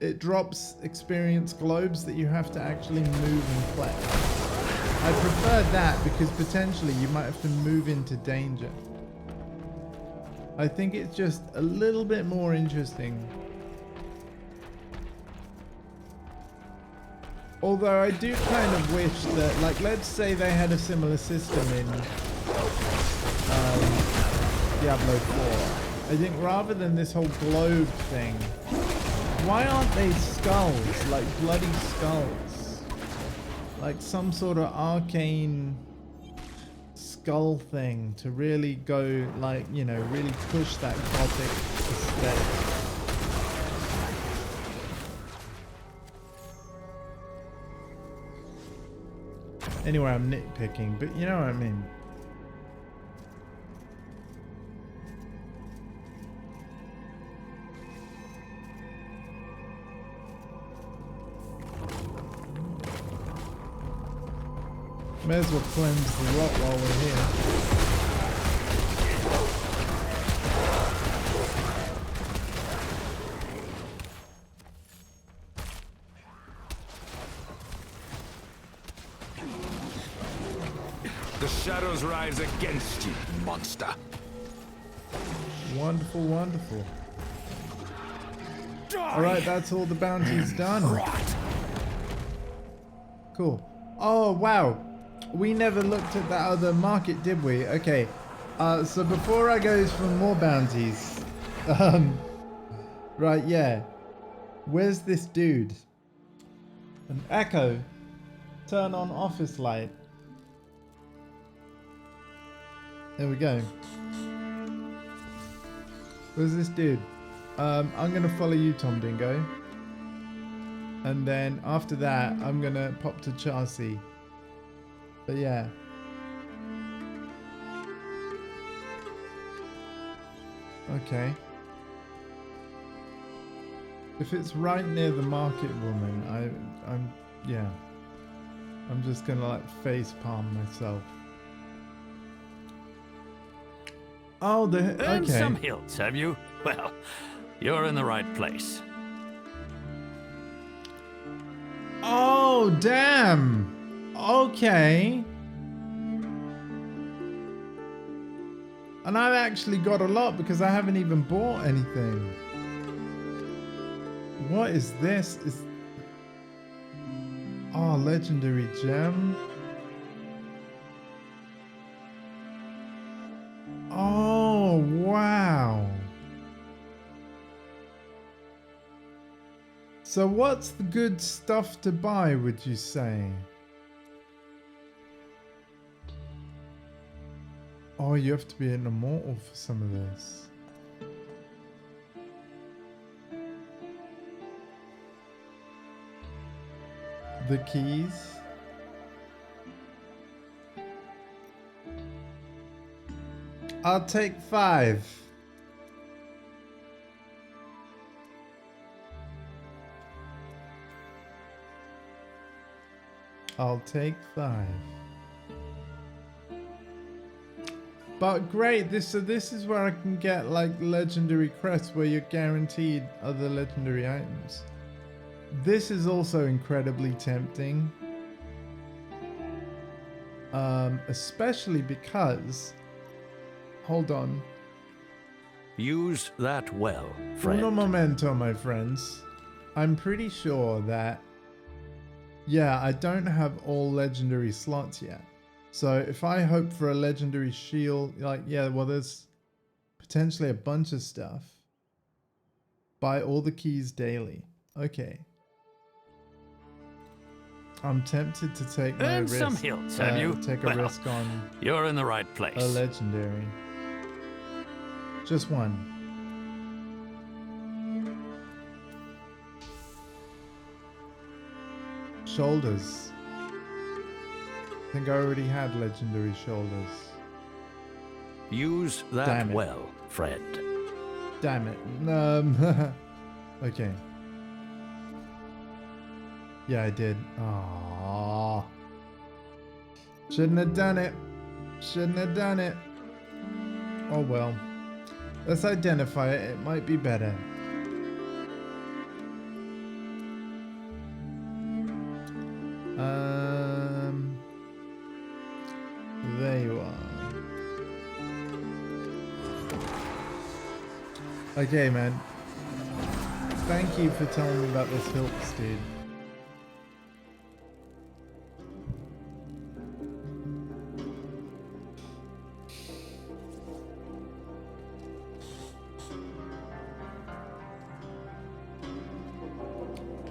Speaker 1: it drops experience globes that you have to actually move and collect. I prefer that because potentially you might have to move into danger. I think it's just a little bit more interesting. Although I do kind of wish that, like, let's say they had a similar system in Diablo 4. I think rather than this whole globe thing, why aren't they skulls, like bloody skulls? Like some sort of arcane skull thing to really go, like, you know, really push that gothic aesthetic. Anyway, I'm nitpicking, but you know what I mean. May as well cleanse the lot while we're here.
Speaker 3: The shadows rise against you, monster.
Speaker 1: Wonderful, wonderful. Alright, that's all the bounties done. Cool. Oh, wow. We never looked at that other market, did we? Okay. So before I go for more bounties, right, yeah. Where's this dude? An Echo. turn on office light. There we go. Where's this dude? I'm gonna follow you, ThomDingo. And then after that, I'm gonna pop to Chelsea. But yeah. Okay. If it's right near the market woman, yeah. I'm just gonna like face palm myself. Oh,
Speaker 4: Earned
Speaker 1: okay.
Speaker 4: some hilts, have you? Well, you're in the right place.
Speaker 1: Oh, damn. Okay. And I've actually got a lot because I haven't even bought anything. What is this? Oh, legendary gem. Oh, wow. So what's the good stuff to buy, would you say? Oh, you have to be an immortal for some of this. The keys. I'll take 5. I'll take 5. But great, this is where I can get like legendary crests where you're guaranteed other legendary items. This is also incredibly tempting. Especially because, hold on.
Speaker 4: Use that well, friend.
Speaker 1: Uno momento, my friends. I'm pretty sure that, yeah, I don't have all legendary slots yet. So if I hope for a legendary shield, like, yeah, well, there's potentially a bunch of stuff. Buy all the keys daily. Okay. I'm tempted to take my
Speaker 4: Earned
Speaker 1: risk.
Speaker 4: some hilts, have you?
Speaker 1: Take a
Speaker 4: Well,
Speaker 1: risk on
Speaker 4: You're in the right place.
Speaker 1: a legendary. Just one. Shoulders. I think I already had legendary shoulders.
Speaker 4: Use that
Speaker 1: Damn it.
Speaker 4: well, friend.
Speaker 1: Damn it. Okay. Yeah, I did. Aww. Shouldn't have done it. Shouldn't have done it. Oh well. Let's identify it. It might be better. There you are. Okay, man. Thank you for telling me about this hilts, dude.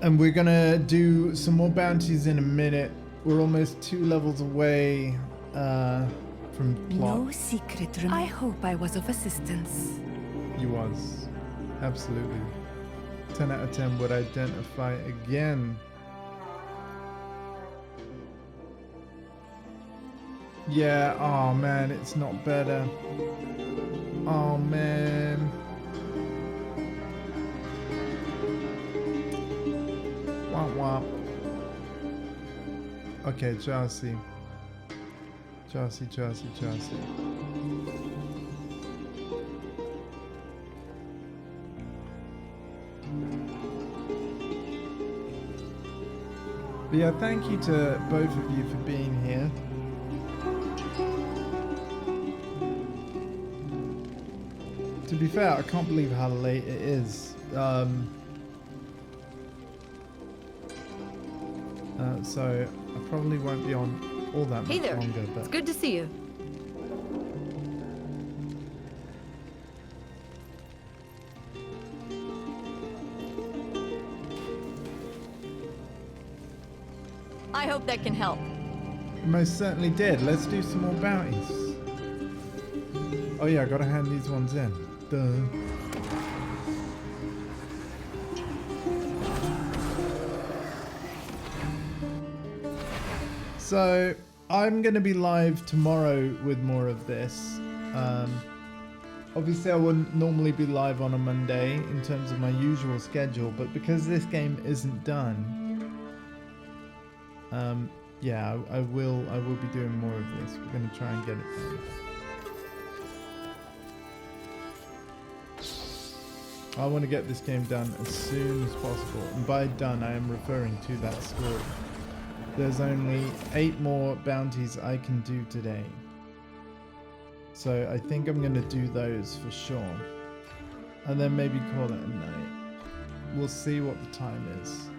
Speaker 1: And we're gonna do some more bounties in a minute. We're almost 2 levels away from plot.
Speaker 5: No secret. I hope I was of assistance.
Speaker 1: You was. Absolutely. 10 out of 10 would identify again. Yeah, oh man, it's not better. Oh man. Womp womp. Okay, Chelsea. Chelsea. But yeah, thank you to both of you for being here. To be fair, I can't believe how late it is. So I probably won't be on all that
Speaker 5: Hey
Speaker 1: much
Speaker 5: there.
Speaker 1: longer. But
Speaker 5: It's good to see you.
Speaker 6: I hope that can help.
Speaker 1: It most certainly did. Let's do some more bounties. Oh yeah, I gotta hand these ones in. Duh. So I'm gonna be live tomorrow with more of this. Obviously I wouldn't normally be live on a Monday in terms of my usual schedule, but because this game isn't done, yeah, I will be doing more of this. We're gonna try and get it done. I want to get this game done as soon as possible, and by done I am referring to that story. There's only 8 more bounties I can do today. So I think I'm going to do those for sure. And then maybe call it a night. We'll see what the time is.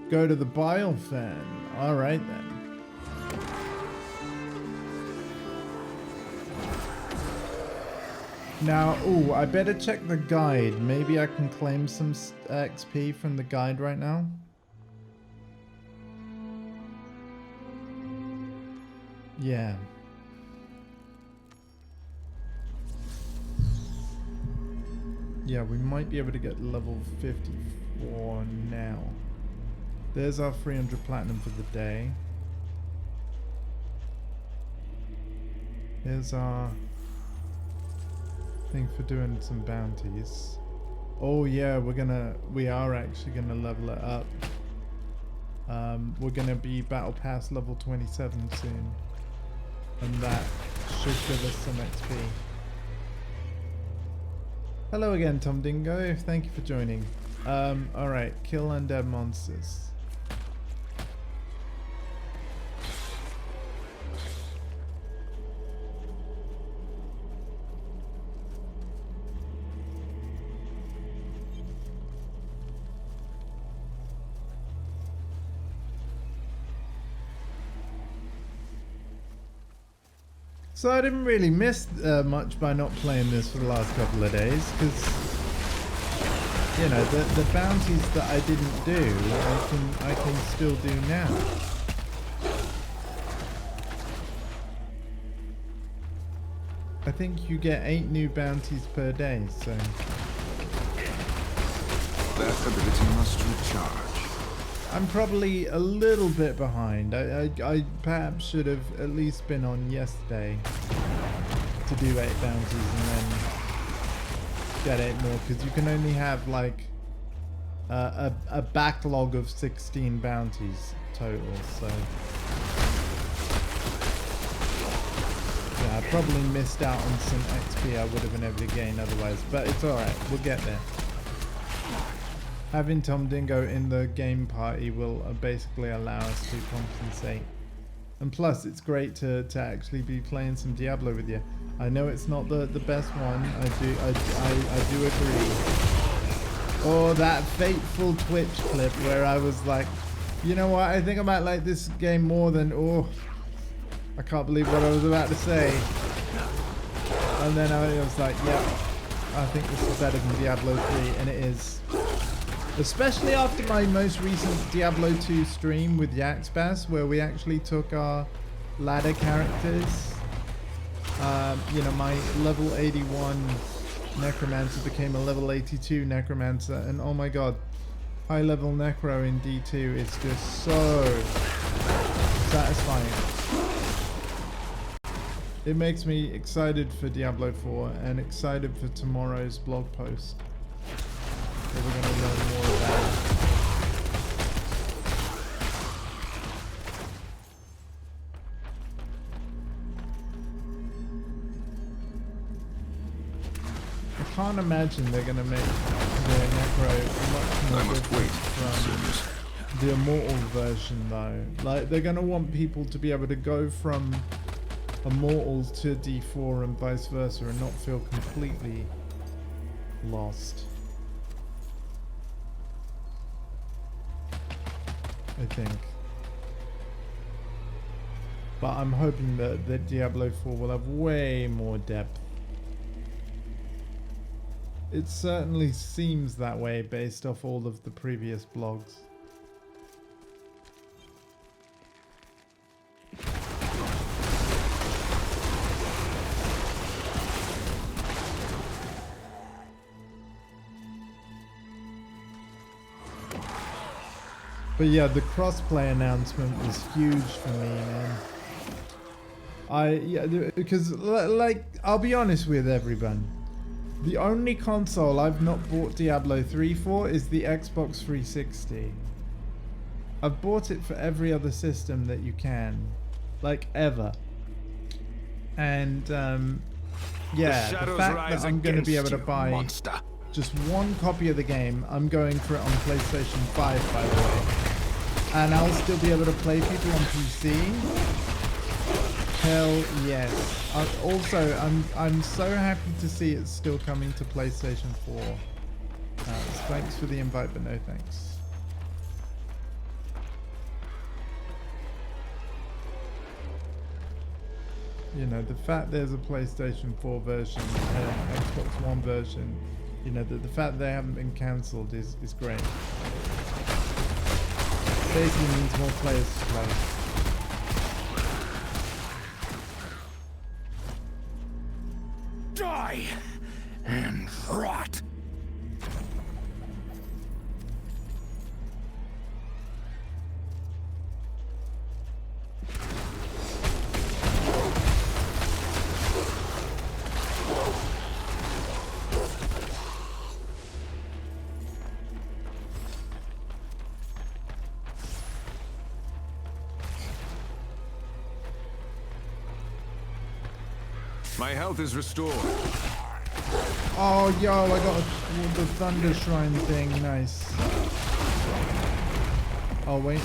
Speaker 1: Go to the bile fan. Alright then. Now, ooh, I better check the guide. Maybe I can claim some XP from the guide right now. Yeah. Yeah, we might be able to get level 54 now. There's our 300 platinum for the day. Here's our thing for doing some bounties. Oh yeah, we are actually gonna level it up. We're gonna be battle pass level 27 soon, and that should give us some XP. Hello again, ThomDingo. Thank you for joining. Alright, kill undead monsters. So I didn't really miss much by not playing this for the last couple of days, because, you know, the bounties that I didn't do, I can still do now. I think you get 8 new bounties per day, so...
Speaker 2: That ability must recharge.
Speaker 1: I'm probably a little bit behind. I perhaps should have at least been on yesterday to do 8 bounties and then get 8 more, because you can only have like a backlog of 16 bounties total, so yeah, I probably missed out on some XP I would have been able to gain otherwise, but it's alright, we'll get there. Having ThomDingo in the game party will basically allow us to compensate. And plus, it's great to actually be playing some Diablo with you. I know it's not the best one. I do agree. Oh, that fateful Twitch clip where I was like, you know what? I think I might like this game more than... Oh, I can't believe what I was about to say. And then I was like, yeah, I think this is better than Diablo 3, and it is. Especially after my most recent Diablo 2 stream with Yaxbas, where we actually took our ladder characters. You know, my level 81 Necromancer became a level 82 Necromancer, and oh my god, high level Necro in D2 is just so satisfying. It makes me excited for Diablo 4 and excited for tomorrow's blog post. We're going to learn more about it. I can't imagine they're going to make the Necro much more different from the Immortal version though. Like, they're going to want people to be able to go from Immortal to D4 and vice versa and not feel completely lost. I think. But I'm hoping that Diablo 4 will have way more depth. It certainly seems that way based off all of the previous blogs. But yeah, the crossplay announcement was huge for me, man. Because like, I'll be honest with everyone. The only console I've not bought Diablo 3 for is the Xbox 360. I've bought it for every other system that you can, like ever. And yeah, the fact that I'm going to be able to buy just one copy of the game, I'm going for it on PlayStation 5, by the way. And I'll still be able to play people on PC. Hell yes. I'm so happy to see it's still coming to PlayStation 4. Thanks for the invite, but no thanks. You know, the fact there's a PlayStation 4 version and Xbox One version, you know, the fact they haven't been cancelled is great. Basically means more players to play.
Speaker 3: Die and rot. My health is restored.
Speaker 1: Oh, yo, I got the Thunder Shrine thing. Nice. Oh, wait,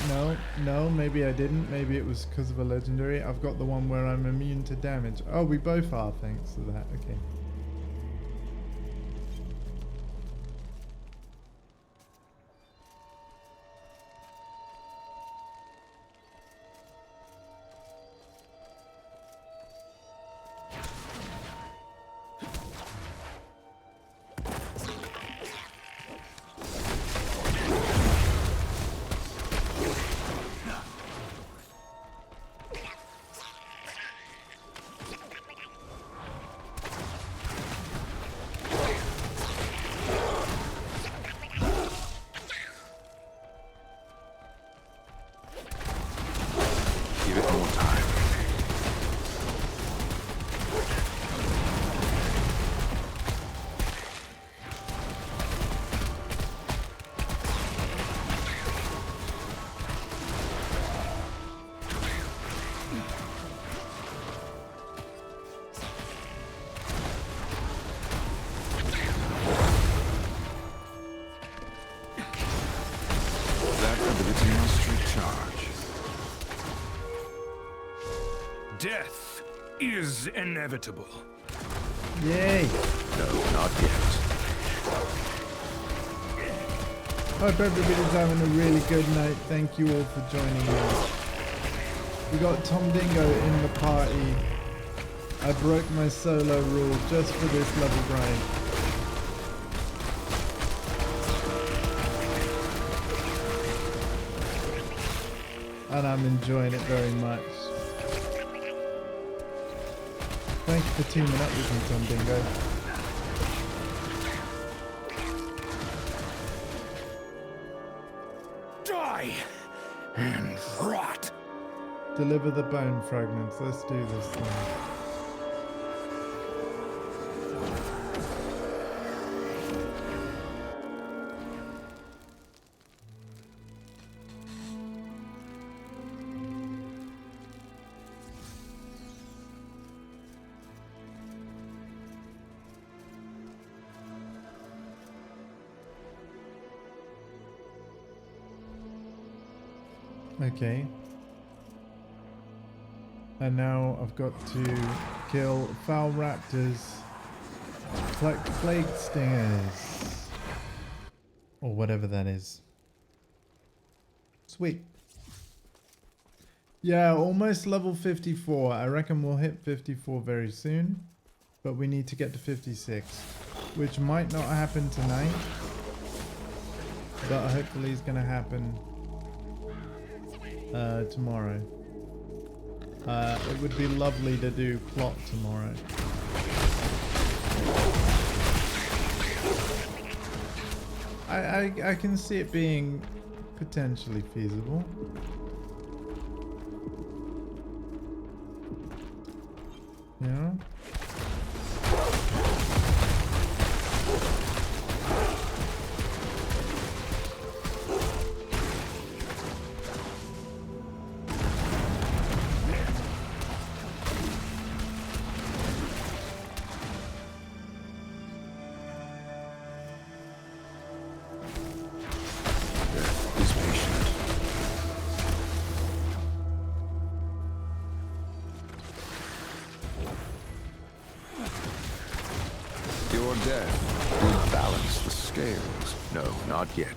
Speaker 1: no, maybe I didn't. Maybe it was because of a legendary. I've got the one where I'm immune to damage. Oh, we both are, thanks to that. Okay.
Speaker 2: Give it more time. That ability must recharge.
Speaker 3: Death is inevitable.
Speaker 1: Yay.
Speaker 2: No, not yet.
Speaker 1: Hope everybody's having a really good night. Thank you all for joining me. We got ThomDingo in the party. I broke my solo rule just for this level grind. And I'm enjoying it very much. Thank you for teaming up with me, ThomDingo.
Speaker 3: Die and rot.
Speaker 1: Deliver the bone fragments. Let's do this thing. Okay. And now I've got to kill foul raptors, collect plague stingers, or whatever that is. Sweet. Yeah, almost level 54. I reckon we'll hit 54 very soon, but we need to get to 56. which might not happen tonight, but hopefully it's gonna happen tomorrow. It would be lovely to do plot tomorrow. I can see it being potentially feasible. Yeah.
Speaker 2: Is patient. Your death will balance the scales. No, not yet.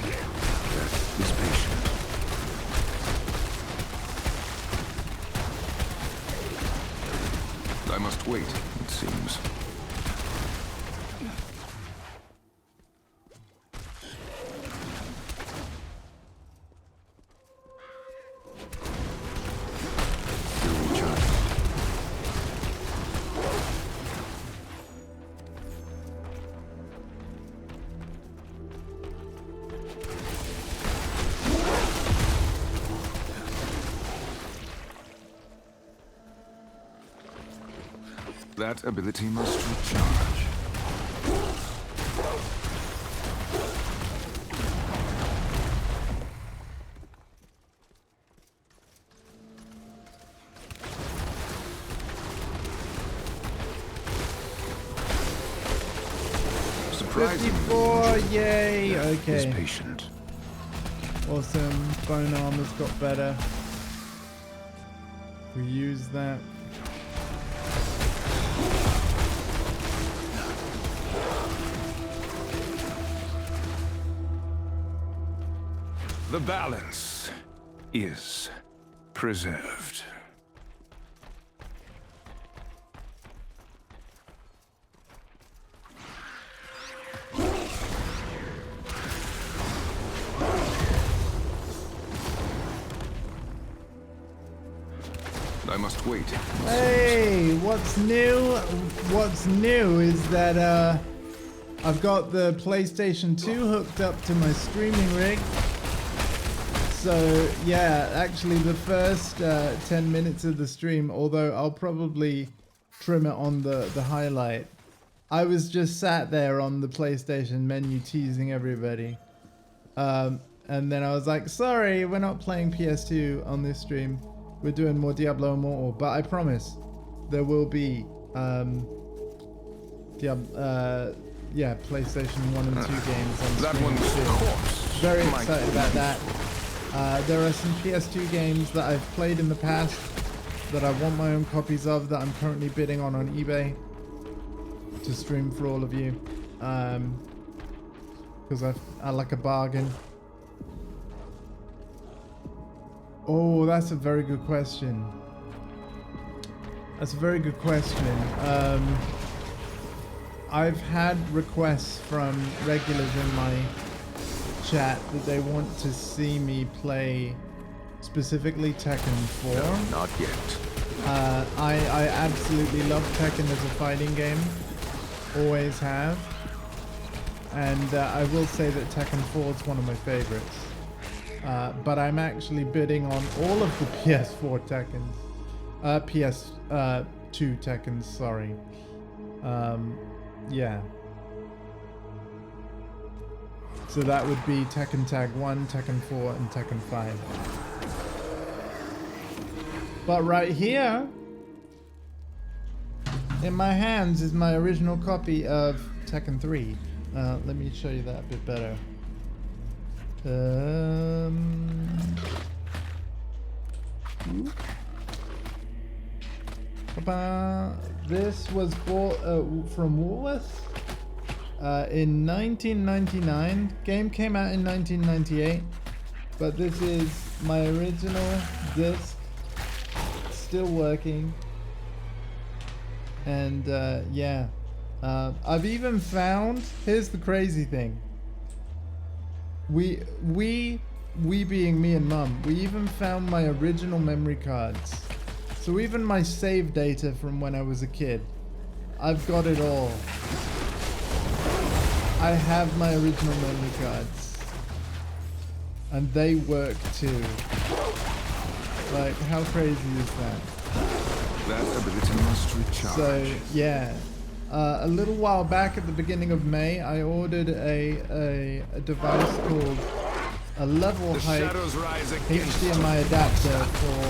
Speaker 2: Death is patient. I must wait, it seems. Fuel charge. That ability must recharge. Surprisingly,
Speaker 1: 54, yay!
Speaker 2: death is
Speaker 1: Okay.
Speaker 2: patient.
Speaker 1: Awesome. Bone armor's got better. We use that.
Speaker 3: The balance is preserved.
Speaker 2: I must wait.
Speaker 1: Hey, what's new? What's new is that I've got the PlayStation 2 hooked up to my streaming rig. So yeah, actually the first 10 minutes of the stream, although I'll probably trim it on the highlight, I was just sat there on the PlayStation menu teasing everybody. And then I was like, sorry, we're not playing PS2 on this stream. We're doing more Diablo Immortal, but I promise there will be yeah, PlayStation 1 and 2 games on
Speaker 3: That
Speaker 1: stream
Speaker 3: one's
Speaker 1: soon.
Speaker 3: corpse.
Speaker 1: Very
Speaker 3: might
Speaker 1: excited
Speaker 3: be
Speaker 1: about that. There are some PS2 games that I've played in the past that I want my own copies of that I'm currently bidding on eBay to stream for all of you. Because I like a bargain. Oh, that's a very good question. That's a very good question. I've had requests from regulars in my chat that they want to see me play specifically Tekken 4.
Speaker 2: No, not yet.
Speaker 1: I absolutely love Tekken as a fighting game. Always have. And I will say that Tekken 4 is one of my favorites. But I'm actually bidding on all of the PS4 Tekkens. PS2 Tekkens, sorry. Yeah. So that would be Tekken Tag 1, Tekken 4, and Tekken 5. But right here, in my hands, is my original copy of Tekken 3. Let me show you that a bit better. This was bought from Woolworths in 1999. Game came out in 1998, but this is my original disc, still working. And yeah, I've even found, here's the crazy thing. We being me and Mum, we even found my original memory cards. So even my save data from when I was a kid, I've got it all. I have my original memory cards. And they work too. Like, how crazy is that?
Speaker 2: That ability must recharge.
Speaker 1: So, yeah. A little while back at the beginning of May, I ordered a device called a level height HDMI adapter for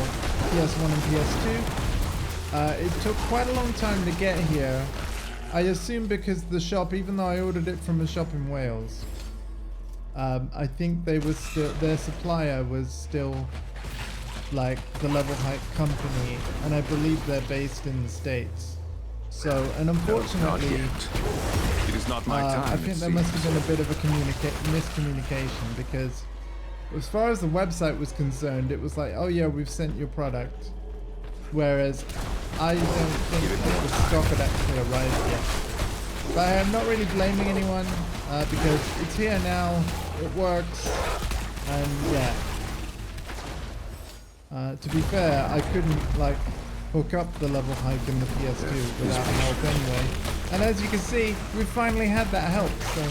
Speaker 1: PS1 and PS2. It took quite a long time to get here. I assume because the shop, even though I ordered it from a shop in Wales, I think they were still, their supplier was still like the level height company, and I believe they're based in the States. So, and unfortunately,
Speaker 3: It is not my time.
Speaker 1: I think there must have been a bit of a miscommunication, because as far as the website was concerned, it was like, oh yeah, we've sent your product. Whereas I don't think that the stock had actually arrived yet. But I'm not really blaming anyone, because it's here now, it works, and yeah. To be fair, I couldn't like hook up the level hike in the PS2 without help anyway. And as you can see, we finally had that help, so...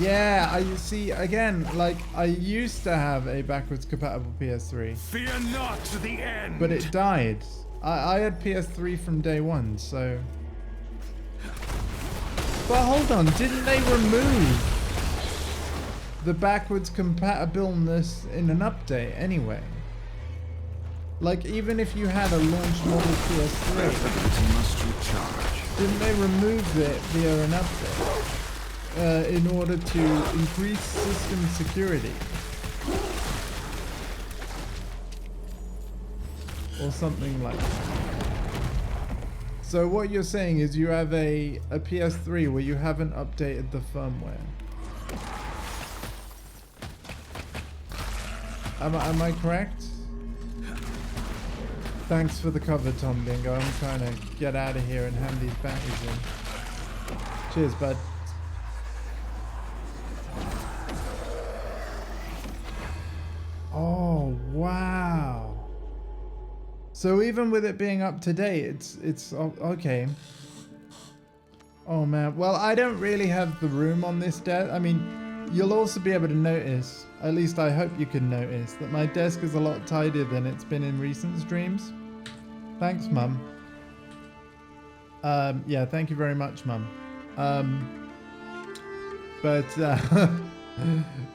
Speaker 1: Yeah, I see, again, like, I used to have a backwards compatible PS3.
Speaker 3: Fear not the end.
Speaker 1: But it died. I had PS3 from day one, so... But hold on, didn't they remove the backwards compatibleness in an update anyway? Like, even if you had a launch model PS3, didn't they remove it via an update in order to increase system security? Or something like that. So what you're saying is you have a PS3 where you haven't updated the firmware. Am I correct? Thanks for the cover, ThomDingo. I'm trying to get out of here and hand these batteries in. Cheers, bud. Oh, wow. So even with it being up to date, it's okay. Oh man, well, I don't really have the room on this desk. I mean, you'll also be able to notice, at least I hope you can notice, that my desk is a lot tidier than it's been in recent streams. Thanks, Mum. Yeah, thank you very much, Mum. But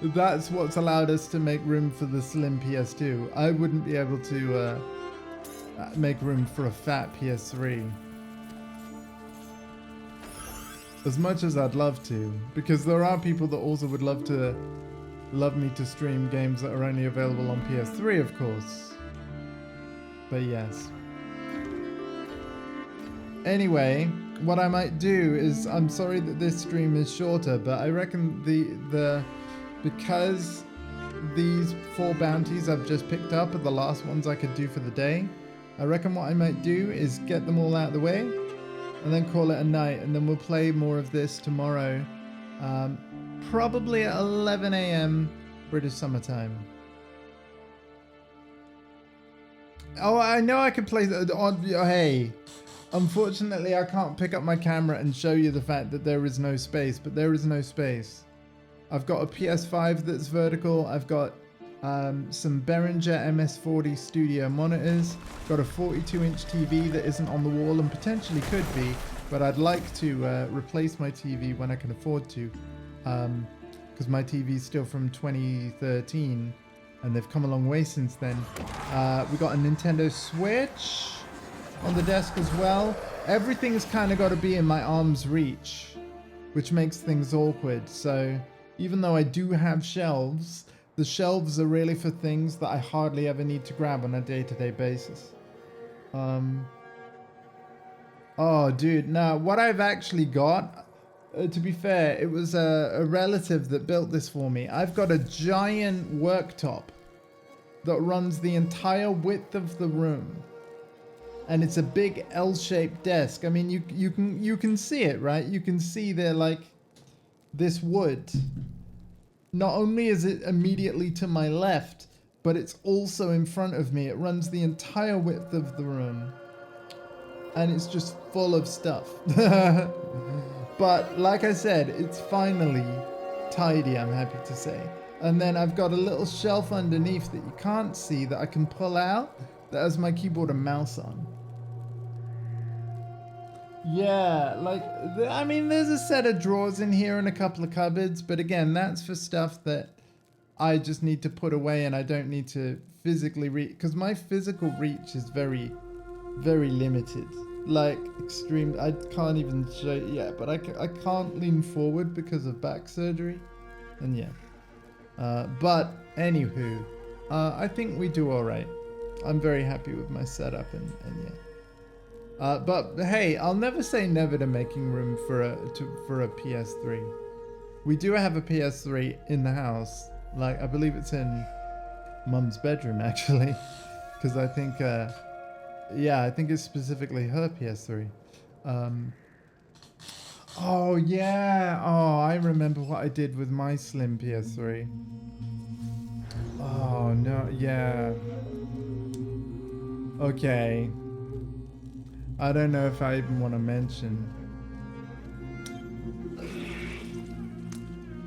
Speaker 1: that's what's allowed us to make room for the slim PS2. I wouldn't be able to make room for a fat PS3. As much as I'd love to, because there are people that also would love me to stream games that are only available on PS3, of course. But yes. Anyway, what I might do is, I'm sorry that this stream is shorter, but I reckon because these 4 bounties I've just picked up are the last ones I could do for the day, I reckon what I might do is get them all out of the way and then call it a night, and then we'll play more of this tomorrow, probably at 11 AM British Summer Time. Oh, I know I can play hey, unfortunately I can't pick up my camera and show you the fact that there is no space, but there is no space. I've got a PS5 that's vertical, I've got some Behringer MS40 studio monitors, got a 42-inch TV that isn't on the wall and potentially could be, but I'd like to replace my TV when I can afford to, because my TV is still from 2013 and they've come a long way since then. We got a Nintendo Switch on the desk as well. Everything's kind of got to be in my arm's reach, which makes things awkward. So even though I do have shelves, The shelves are really for things that I hardly ever need to grab on a day-to-day basis. Oh, dude, no, what I've actually got, to be fair, it was a relative that built this for me. I've got a giant worktop that runs the entire width of the room. And it's a big L-shaped desk. I mean, you can see it, right? You can see there, like, this wood. Not only is it immediately to my left, but it's also in front of me. It runs the entire width of the room. And it's just full of stuff. But like I said, it's finally tidy, I'm happy to say. And then I've got a little shelf underneath that you can't see that I can pull out that has my keyboard and mouse on. Yeah, like, I mean, there's a set of drawers in here and a couple of cupboards, but again, that's for stuff that I just need to put away and I don't need to physically reach, because my physical reach is very, very limited. Like, extreme, I can't even show, yeah, but I can't lean forward because of back surgery, and yeah. But, anywho, I think we do alright. I'm very happy with my setup, and yeah. But hey, I'll never say never to making room for a PS3. We do have a PS3 in the house. Like, I believe it's in Mum's bedroom actually, because I think, yeah, I think it's specifically her PS3. Oh yeah, oh I remember what I did with my slim PS3. Oh no, yeah. Okay. I don't know if I even want to mention,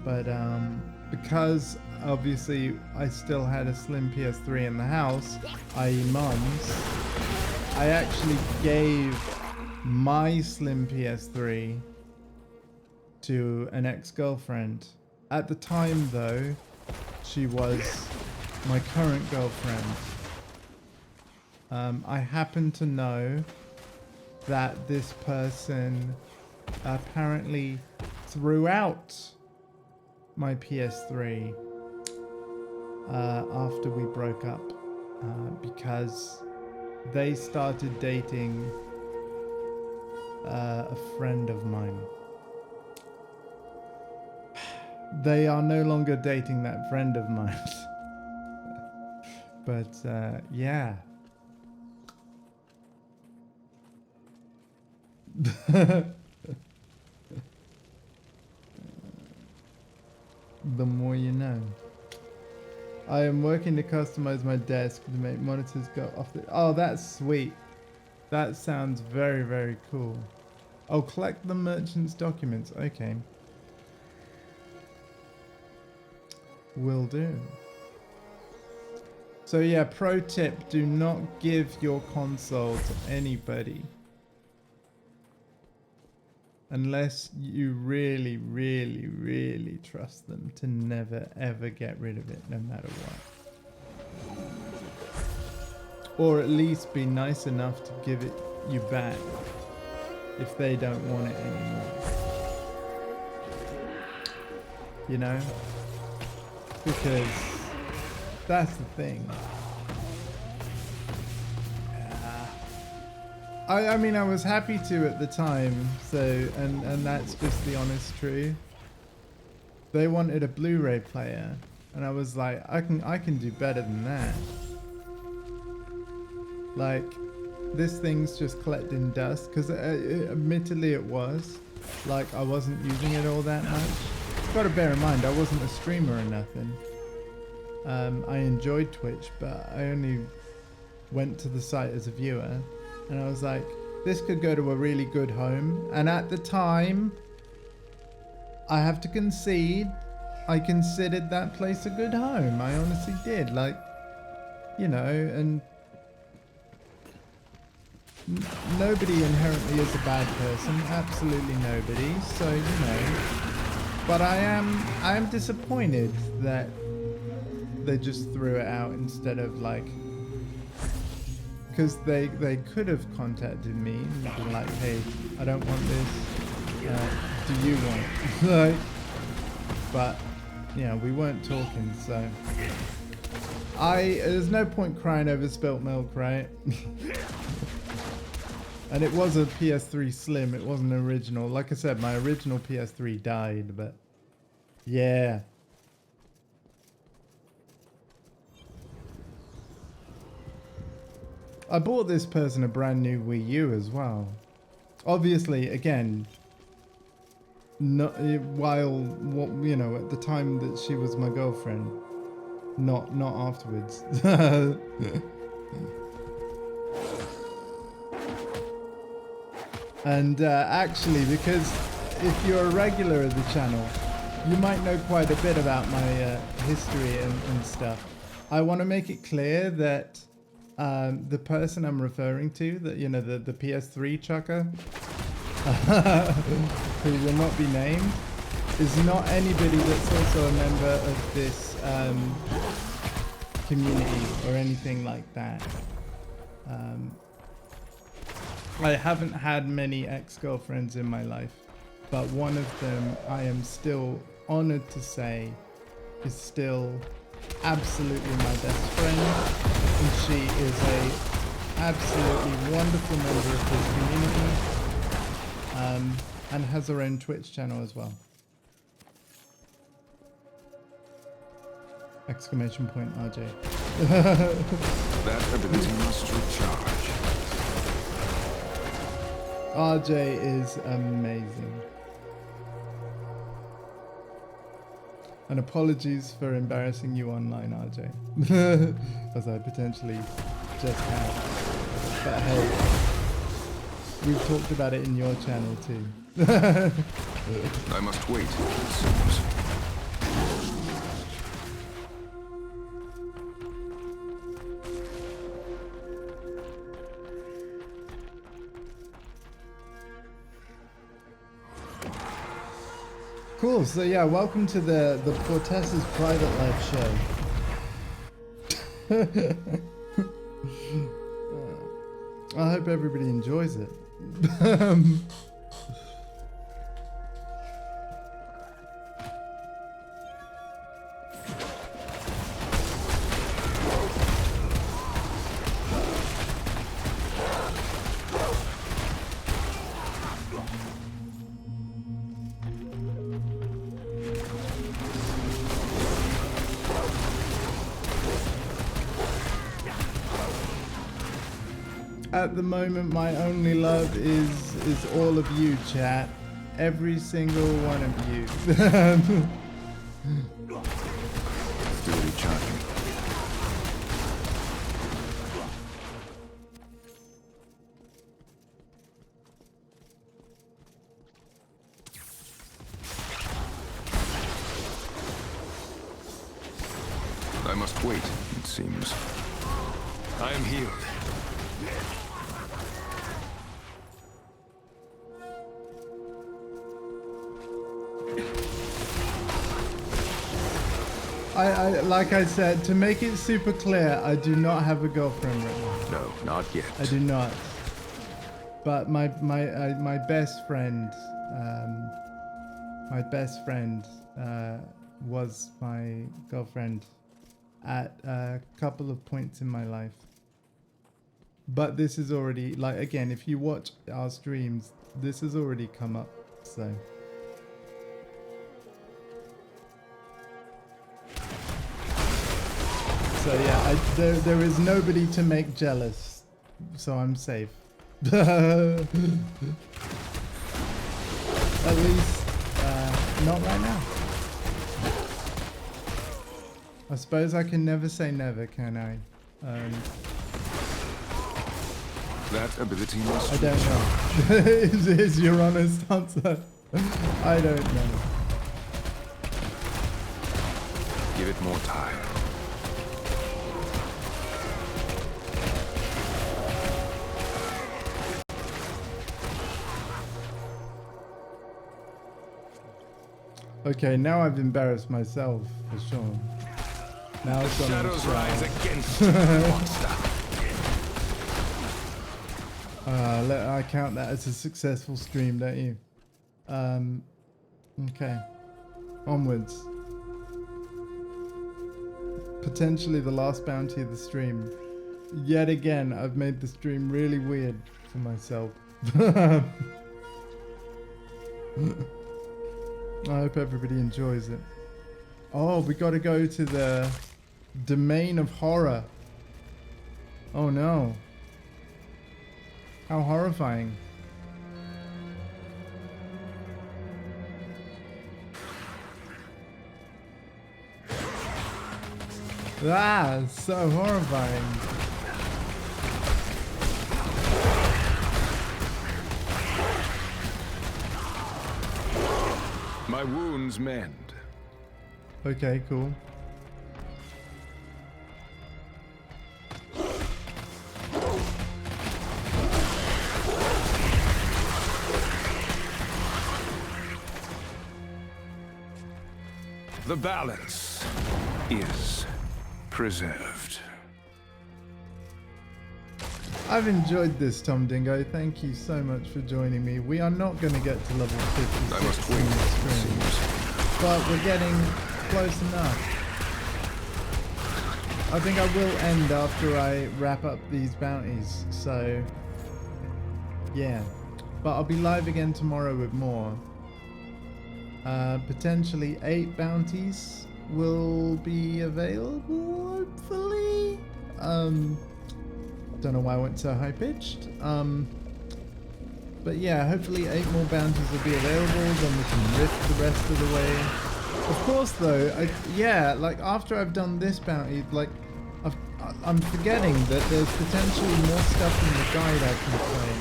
Speaker 1: but because obviously I still had a slim PS3 in the house, i.e. Mum's, I actually gave my slim PS3 to an ex-girlfriend. At the time though, she was my current girlfriend. I happen to know that this person apparently threw out my PS3 after we broke up because they started dating a friend of mine. They are no longer dating that friend of mine. But yeah. The more you know. I am working to customize my desk to make monitors go off the... Oh, that's sweet. That sounds very, very cool. Oh, collect the merchant's documents. Okay. Will do. So yeah, pro tip, do not give your console to anybody. Unless you really, really, really trust them to never, ever get rid of it, no matter what. Or at least be nice enough to give it you back if they don't want it anymore. You know? Because that's the thing. I mean, I was happy to at the time, so, and that's just the honest truth. They wanted a Blu-ray player, and I was like, I can do better than that. Like, this thing's just collecting dust, because admittedly it was. Like, I wasn't using it all that much. Gotta bear in mind, I wasn't a streamer or nothing. I enjoyed Twitch, but I only went to the site as a viewer. And I was like, this could go to a really good home. And at the time, I have to concede, I considered that place a good home. I honestly did. Like, you know, and nobody inherently is a bad person. Absolutely nobody. So, you know. But I am disappointed that they just threw it out instead of like... Because they could have contacted me and been like, hey, I don't want this. Do you want it? Like, but we weren't talking, so there's no point crying over spilt milk, right? And it was a PS3 Slim, it wasn't original. Like I said, my original PS3 died, but yeah. I bought this person a brand new Wii U as well. Obviously, again, not while at the time that she was my girlfriend, not afterwards. And actually, because if you're a regular of the channel, you might know quite a bit about my history and stuff. I want to make it clear that the person I'm referring to, that the PS3 chucker, who will not be named, is not anybody that's also a member of this community or anything like that. I haven't had many ex-girlfriends in my life, but one of them I am still honored to say is still absolutely my best friend, and she is a absolutely wonderful member of this community, and has her own Twitch channel as well. Exclamation point RJ.
Speaker 2: That ability must recharge.
Speaker 1: RJ is amazing. And apologies for embarrassing you online, RJ. As I potentially just have. But hey, we've talked about it in your channel too.
Speaker 2: I must wait, it seems.
Speaker 1: Cool, so yeah, welcome to the Portessa's private life show. I hope everybody enjoys it. At the moment, my only love is all of you, chat. Every single one of you.
Speaker 2: Still recharging. I must wait, it seems.
Speaker 3: I am healed.
Speaker 1: Like I said, to make it super clear, I do not have a girlfriend right now.
Speaker 2: No, not yet.
Speaker 1: I do not. But my best friend, was my girlfriend at a couple of points in my life. But this is already, like, again, if you watch our streams, this has already come up, so. So yeah, there is nobody to make jealous, so I'm safe. At least, not right now. I suppose I can never say never, can I?
Speaker 2: That ability must
Speaker 1: I don't know. is your honest answer? I don't know.
Speaker 2: give it more time.
Speaker 1: Okay, now I've embarrassed myself for sure. Now it's on
Speaker 3: Shadows rise against
Speaker 1: I count that as a successful stream, don't you? Okay. Onwards. potentially the last bounty of the stream. Yet again, I've made the stream really weird for myself. I hope everybody enjoys it. Oh, we got to go to the domain of horror. Oh no. How horrifying. Ah, so horrifying.
Speaker 2: My wounds mend.
Speaker 1: Okay, cool.
Speaker 2: The balance is preserved.
Speaker 1: I've enjoyed this, ThomDingo. Thank you so much for joining me. We are not going to get to level 56
Speaker 2: I must
Speaker 1: in
Speaker 2: wait,
Speaker 1: this
Speaker 2: it
Speaker 1: stream,
Speaker 2: seems.
Speaker 1: but we're getting close enough. I think I will end after I wrap up these bounties, so yeah. But I'll be live again tomorrow with more. Potentially 8 bounties will be available, hopefully. Don't know why I went so high pitched. But yeah, hopefully 8 more bounties will be available, then we can rift the rest of the way. Of course though, yeah, like after I've done this bounty, like I'm forgetting that there's potentially more stuff in the guide I can claim.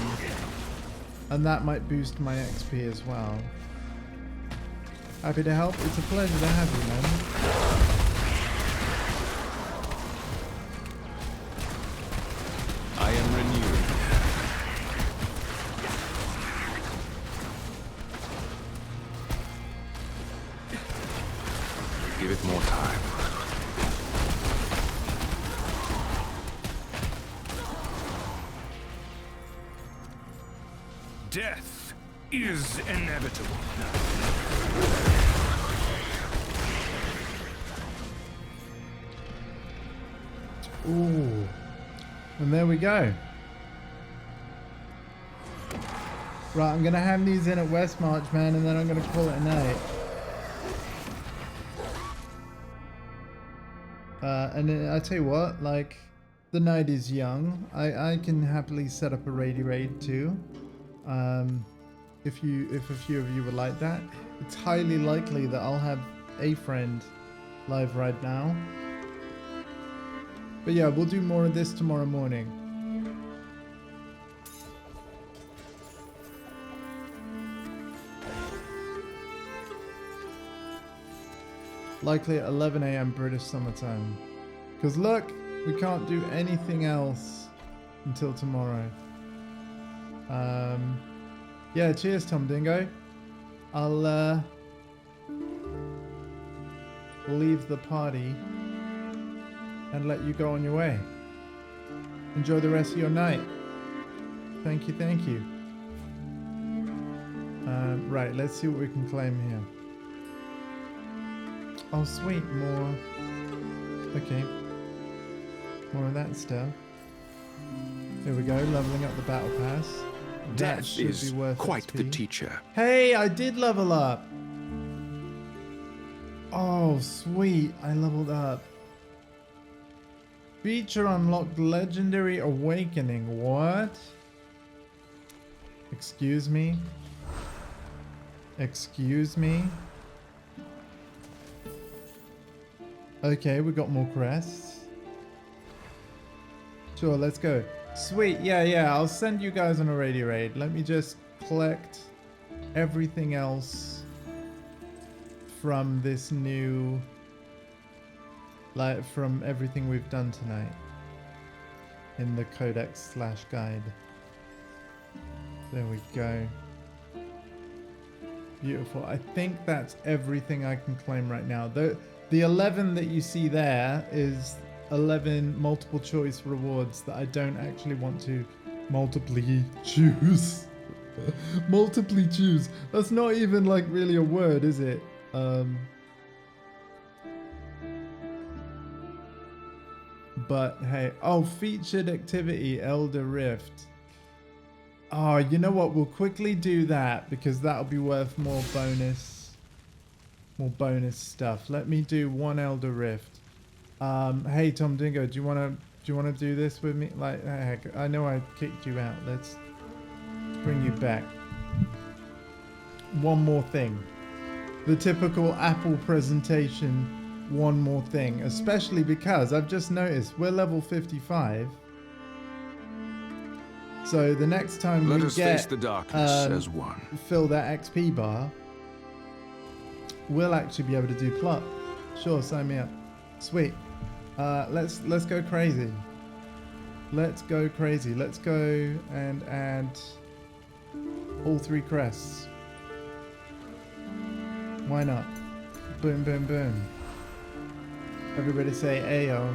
Speaker 1: And that might boost my XP as well. Happy to help. It's a pleasure to have you, man.
Speaker 2: I am renewed. Give it more time.
Speaker 3: Death is inevitable.
Speaker 1: Ooh. And there we go. Right, I'm going to hand these in at West March, man, and then I'm going to call it a night. And then, I tell you what, like, the night is young. I can happily set up a raid too. If a few of you would like that. It's highly likely that I'll have a friend live right now. But yeah, we'll do more of this tomorrow morning. Likely at 11 AM British Summer Time. Because look, we can't do anything else until tomorrow. Yeah, cheers ThomDingo. I'll leave the party and let you go on your way. Enjoy the rest of your night. Thank you, thank you. Right, let's see what we can claim here. Oh sweet, more. Okay. More of that stuff. Here we go, leveling up the battle pass. That
Speaker 2: Death
Speaker 1: should
Speaker 2: is
Speaker 1: be worth
Speaker 2: quite
Speaker 1: XP.
Speaker 2: the teacher.
Speaker 1: Hey, I did level up. Oh, sweet. I leveled up. Feature unlocked Legendary Awakening. What? Excuse me? Excuse me? Okay, we got more crests. Sure, let's go. Sweet, yeah, I'll send you guys on a raid. Let me just collect everything else from this new, like from everything we've done tonight in the codex/guide. There we go. Beautiful. I think that's everything I can claim right now. The 11 that you see there is 11 multiple choice rewards that I don't actually want to multiply choose. Multiply choose. That's not even like really a word, is it? But hey, oh, featured activity, Elder Rift. Oh, you know what? We'll quickly do that because that'll be worth more bonus stuff. Let me do one Elder Rift. Hey ThomDingo, do you wanna do this with me? Like, heck, I know I kicked you out. Let's bring you back. One more thing. The typical Apple presentation. One more thing, especially because I've just noticed we're level 55. So the next time
Speaker 2: Let
Speaker 1: we
Speaker 2: us
Speaker 1: get
Speaker 2: face the darkness as one.
Speaker 1: fill that XP bar, we'll actually be able to do plot. Sure, sign me up. Sweet. Let's go crazy. Let's go crazy. Let's go and add all 3 crests. Why not? Boom, boom, boom. Everybody say Ayo.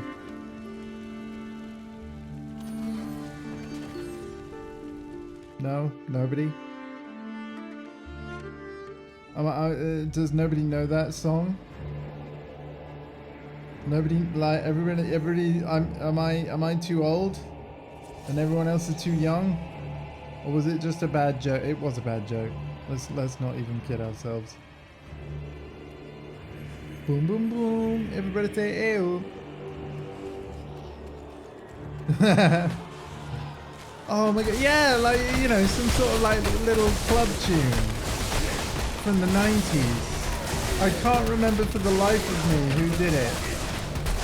Speaker 1: No? Nobody? Does nobody know that song? Nobody, like, everybody, am I too old? And everyone else is too young? Or was it just a bad joke? It was a bad joke. Let's not even kid ourselves. Boom, boom, boom. Everybody say ew. Oh my god. Yeah, like, you know, some sort of like little club tune from the 90s. I can't remember for the life of me who did it.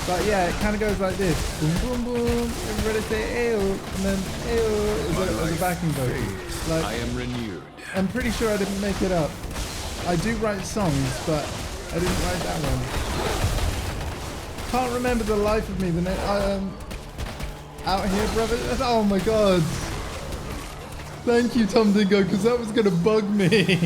Speaker 1: But yeah, it kind of goes like this. Boom, boom, boom. Everybody say ew. And then ew is a backing vocal. Like,
Speaker 2: I am renewed.
Speaker 1: I'm pretty sure I didn't make it up. I do write songs, but I didn't write that one. Can't remember the life of me. The name, out here, brother. Oh my god. Thank you, ThomDingo, because that was gonna bug me.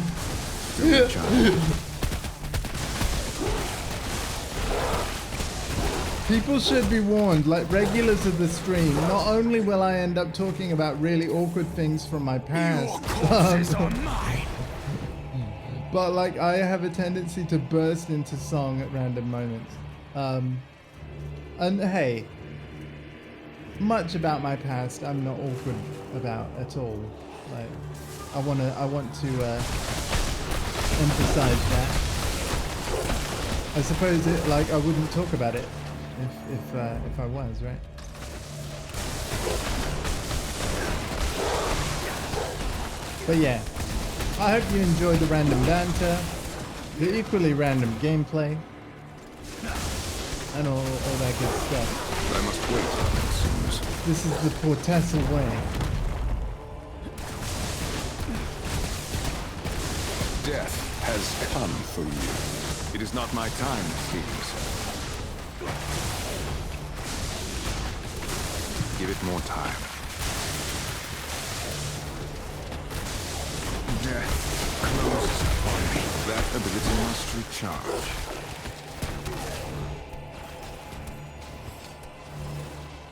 Speaker 1: People should be warned, like regulars of the stream. Not only will I end up talking about really awkward things from my past, but like I have a tendency to burst into song at random moments. And hey, much about my past I'm not awkward about at all. Like I want to emphasize that. I suppose it, like, I wouldn't talk about it if I was, right? But yeah, I hope you enjoyed the random banter, the equally random gameplay, and all that good stuff.
Speaker 2: I must wait, it seems.
Speaker 1: This is the Portessa way.
Speaker 2: Death has come for you. It is not my time, it seems. Give it more time. Death closes upon me. That ability must recharge.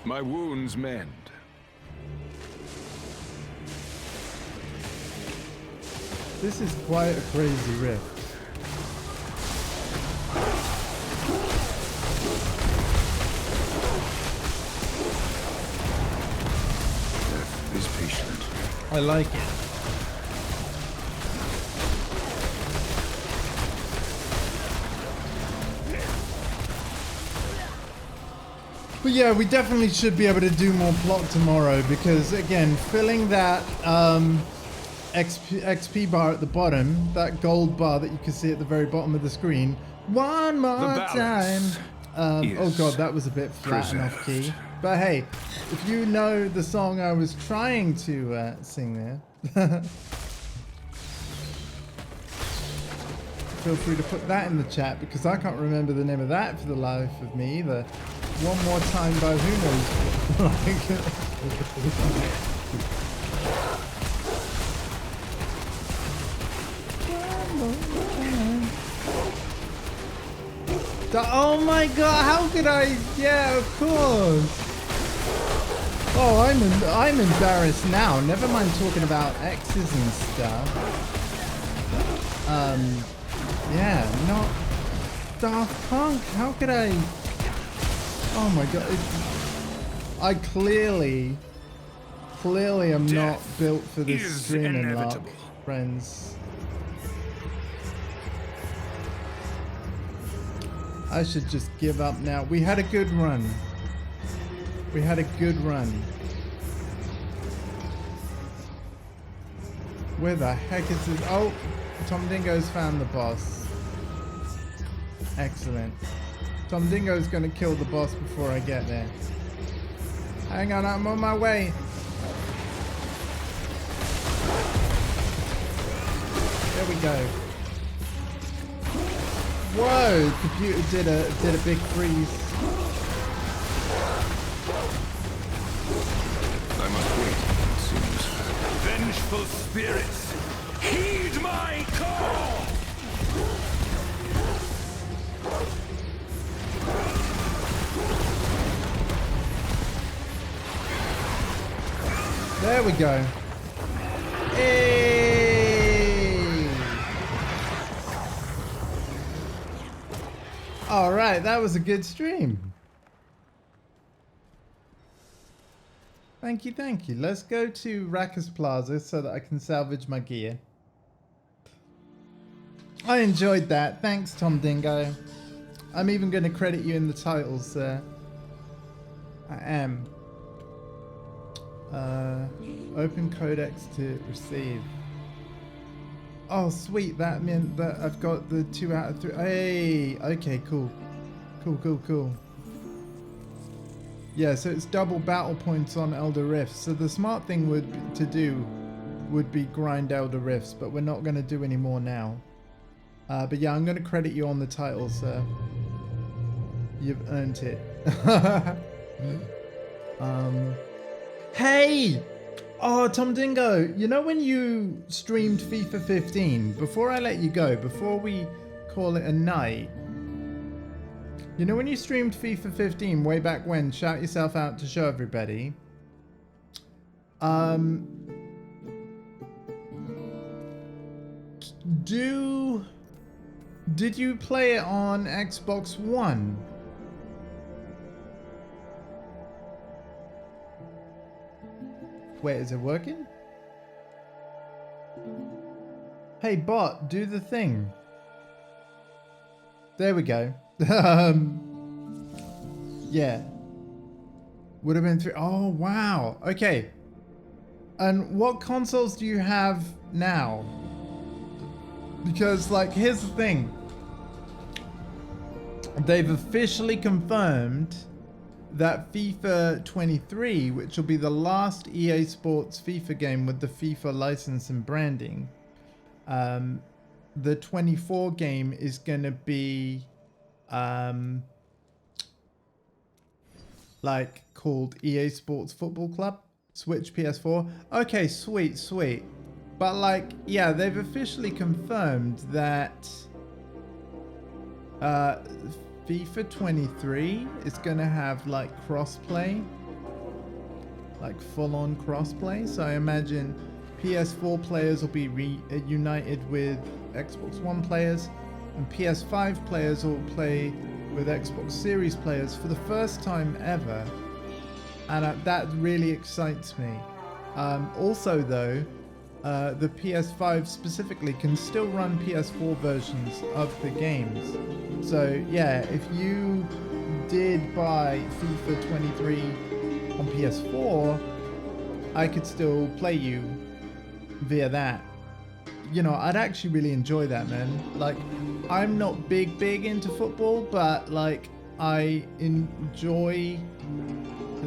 Speaker 2: My wounds mend.
Speaker 1: This is quite a crazy rift.
Speaker 2: Death is patient.
Speaker 1: I like it. But yeah, we definitely should be able to do more plot tomorrow because, again, filling that XP bar at the bottom, that gold bar that you can see at the very bottom of the screen, one more time. Oh god, that was a bit flat and off key. But hey, if you know the song I was trying to sing there, feel free to put that in the chat because I can't remember the name of that for the life of me either. One more time by who knows? Oh my god, how could I? Yeah, of course. Oh, I'm embarrassed now. Never mind talking about exes and stuff. Yeah, not Daft Punk. How could I? Oh my god. I clearly am not
Speaker 3: Death
Speaker 1: built for this
Speaker 3: is
Speaker 1: streaming lark,
Speaker 3: inevitable.
Speaker 1: friends. I should just give up now. We had a good run. We had a good run. Where the heck is this? Oh, ThomDingo's found the boss. Excellent. ThomDingo's gonna kill the boss before I get there. Hang on, I'm on my way. There we go. Whoa, computer did a big freeze.
Speaker 2: I must wait, it seems.
Speaker 3: Vengeful spirits, heed my call!
Speaker 1: There we go. Hey! All right, that was a good stream. Thank you, thank you. Let's go to Rackus Plaza so that I can salvage my gear. I enjoyed that. Thanks, ThomDingo. I'm even going to credit you in the titles, sir. I am. Open codex to receive. Oh, sweet. That meant that I've got the 2 out of 3. Hey, okay, cool. Cool. Yeah, so it's double battle points on Elder Rifts. So the smart thing would be grind Elder Rifts, but we're not going to do any more now. But yeah, I'm going to credit you on the title, sir. You've earned it. Hey! Oh, ThomDingo, you know when you streamed FIFA 15, before I let you go, before we call it a night, you know when you streamed FIFA 15 way back when, shout yourself out to show everybody, did you play it on Xbox One? Wait, is it working? Hey bot, do the thing. There we go. Yeah. Would have been 3. Oh, wow. Okay. And what consoles do you have now? Because, like, here's the thing. They've officially confirmed that FIFA 23, which will be the last EA Sports FIFA game with the FIFA license and branding, the 24 game is going to be like called EA Sports Football Club, Switch PS4. Okay, sweet. But like, yeah, they've officially confirmed that FIFA 23 is going to have like crossplay, like full-on crossplay. So I imagine PS4 players will be reunited with Xbox One players, and PS5 players will play with Xbox Series players for the first time ever, and that really excites me. Also though, the PS5 specifically can still run PS4 versions of the games. So yeah, if you did buy FIFA 23 on PS4, I could still play you via that. You know, I'd actually really enjoy that, man. Like, I'm not big into football, but like, I enjoy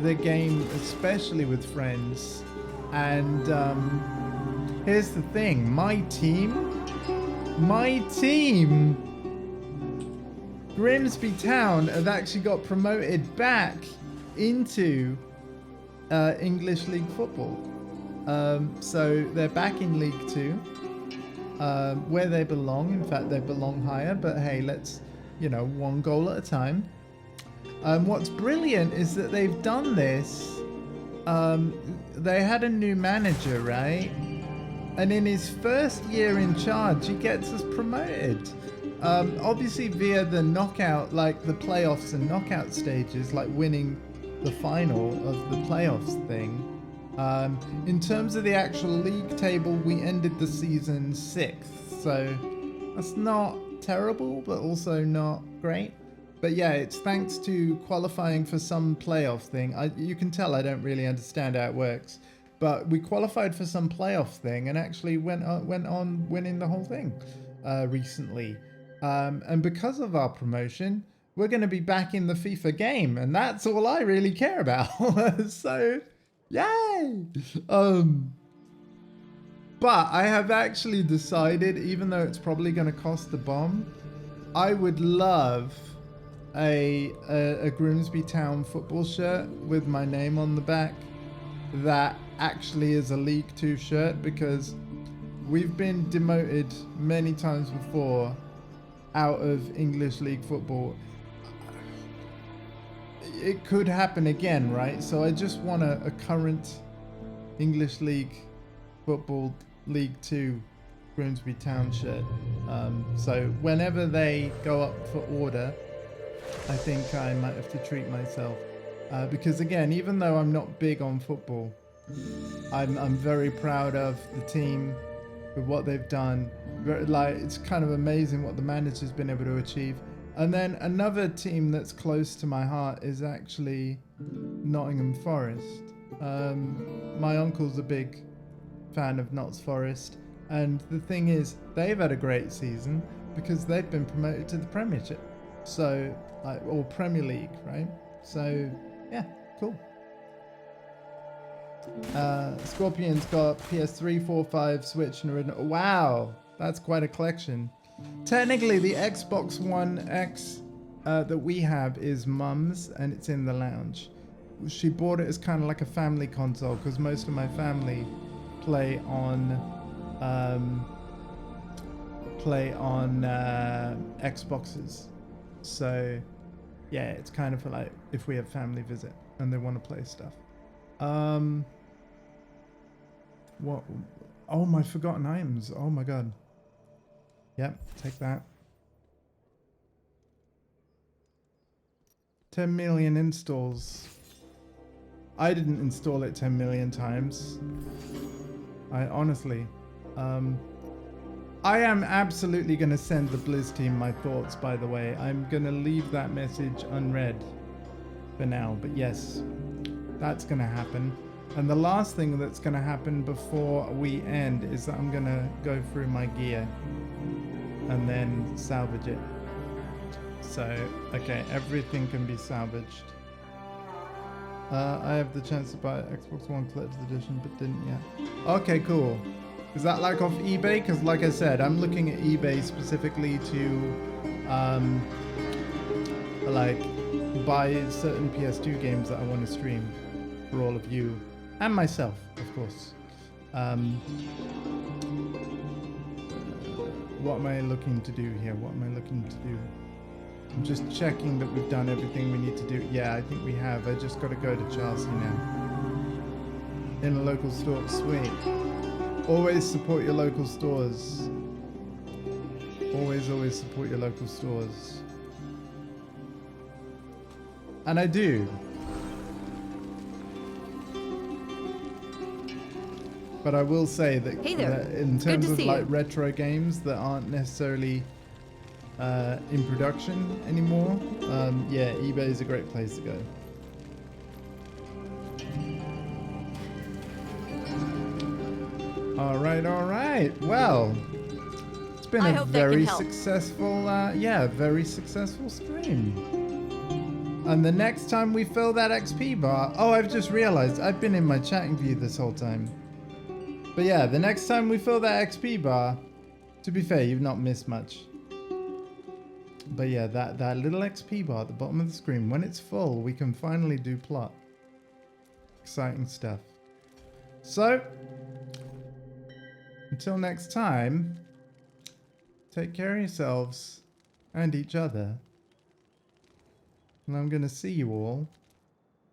Speaker 1: the game, especially with friends. And here's the thing, my team, Grimsby Town, have actually got promoted back into English League Football. So they're back in League 2, where they belong. In fact, they belong higher, but hey, let's, you know, one goal at a time. What's brilliant is that they've done this. They had a new manager, right? And in his first year in charge, he gets us promoted. Obviously via the knockout, like the playoffs and knockout stages, like winning the final of the playoffs thing. In terms of the actual league table, we ended the season 6th, so that's not terrible, but also not great. But yeah, it's thanks to qualifying for some playoff thing. You can tell I don't really understand how it works, but we qualified for some playoff thing and actually went on winning the whole thing recently. And because of our promotion, we're going to be back in the FIFA game, and that's all I really care about. So, yay! But I have actually decided, even though it's probably going to cost the bomb, I would love a Grimsby Town football shirt with my name on the back that actually is a League 2 shirt, because we've been demoted many times before out of English League football. It could happen again, right? So I just want a current English League football League 2 Grimsby Town shirt. So whenever they go up for order, I think I might have to treat myself. Because again, even though I'm not big on football, I'm very proud of the team with what they've done. It's kind of amazing what the manager's been able to achieve. And then another team that's close to my heart is actually Nottingham Forest. My uncle's a big fan of Notts Forest, and the thing is, they've had a great season because they've been promoted to the Premiership, so or Premier League, right? So yeah, cool. Scorpion's got PS3, 4, 5, Switch, and original. Wow, that's quite a collection. Technically, the Xbox One X that we have is Mum's, and it's in the lounge. She bought it as kind of like a family console because most of my family play on Xboxes. So yeah, it's kind of for like if we have family visit and they want to play stuff. What? Oh, my forgotten items. Oh my god. Yep, take that. 10 million installs. I didn't install it 10 million times. I honestly. I am absolutely going to send the Blizz team my thoughts, by the way. I'm going to leave that message unread for now. But yes, that's going to happen. And the last thing that's going to happen before we end is that I'm going to go through my gear and then salvage it. So, okay, everything can be salvaged. I have the chance to buy Xbox One Collector's Edition, but didn't yet. Okay, cool. Is that like off eBay? Because like I said, I'm looking at eBay specifically to like buy certain PS2 games that I want to stream for all of you and myself, of course. What am I looking to do here? What am I looking to do? I'm just checking that we've done everything we need to do. Yeah, I think we have. I just got to go to Chelsea now. In a local store. Sweet. Always support your local stores. Always support your local stores. And I do. But I will say that,
Speaker 5: Hey there.
Speaker 1: that in terms of
Speaker 5: see
Speaker 1: like
Speaker 5: you.
Speaker 1: retro games that aren't necessarily in production anymore, yeah, eBay is a great place to go. All right. Well, it's been
Speaker 5: I
Speaker 1: a
Speaker 5: hope that can
Speaker 1: very
Speaker 5: help.
Speaker 1: successful, very successful stream. And the next time we fill that XP bar, oh, I've just realized I've been in my chatting view this whole time. But yeah, the next time we fill that XP bar, to be fair, you've not missed much. But yeah, that little XP bar at the bottom of the screen, when it's full, we can finally do plot. Exciting stuff. So, until next time, take care of yourselves and each other. And I'm going to see you all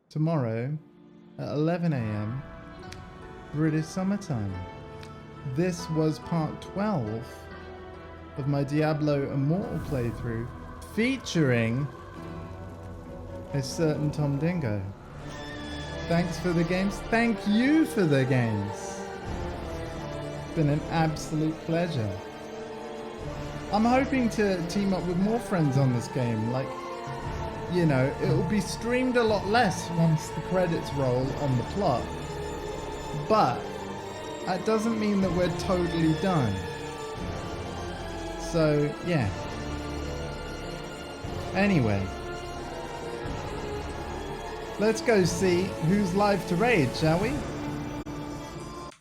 Speaker 1: tomorrow at 11 a.m. British summertime. This was part 12 of my Diablo Immortal playthrough featuring a certain ThomDingo. Thanks for the games. Thank you for the games. It's been an absolute pleasure. I'm hoping to team up with more friends on this game. Like, you know, it will be streamed a lot less once the credits roll on the plot. But that doesn't mean that we're totally done. So, yeah. Anyway. Let's go see who's live to raid, shall we?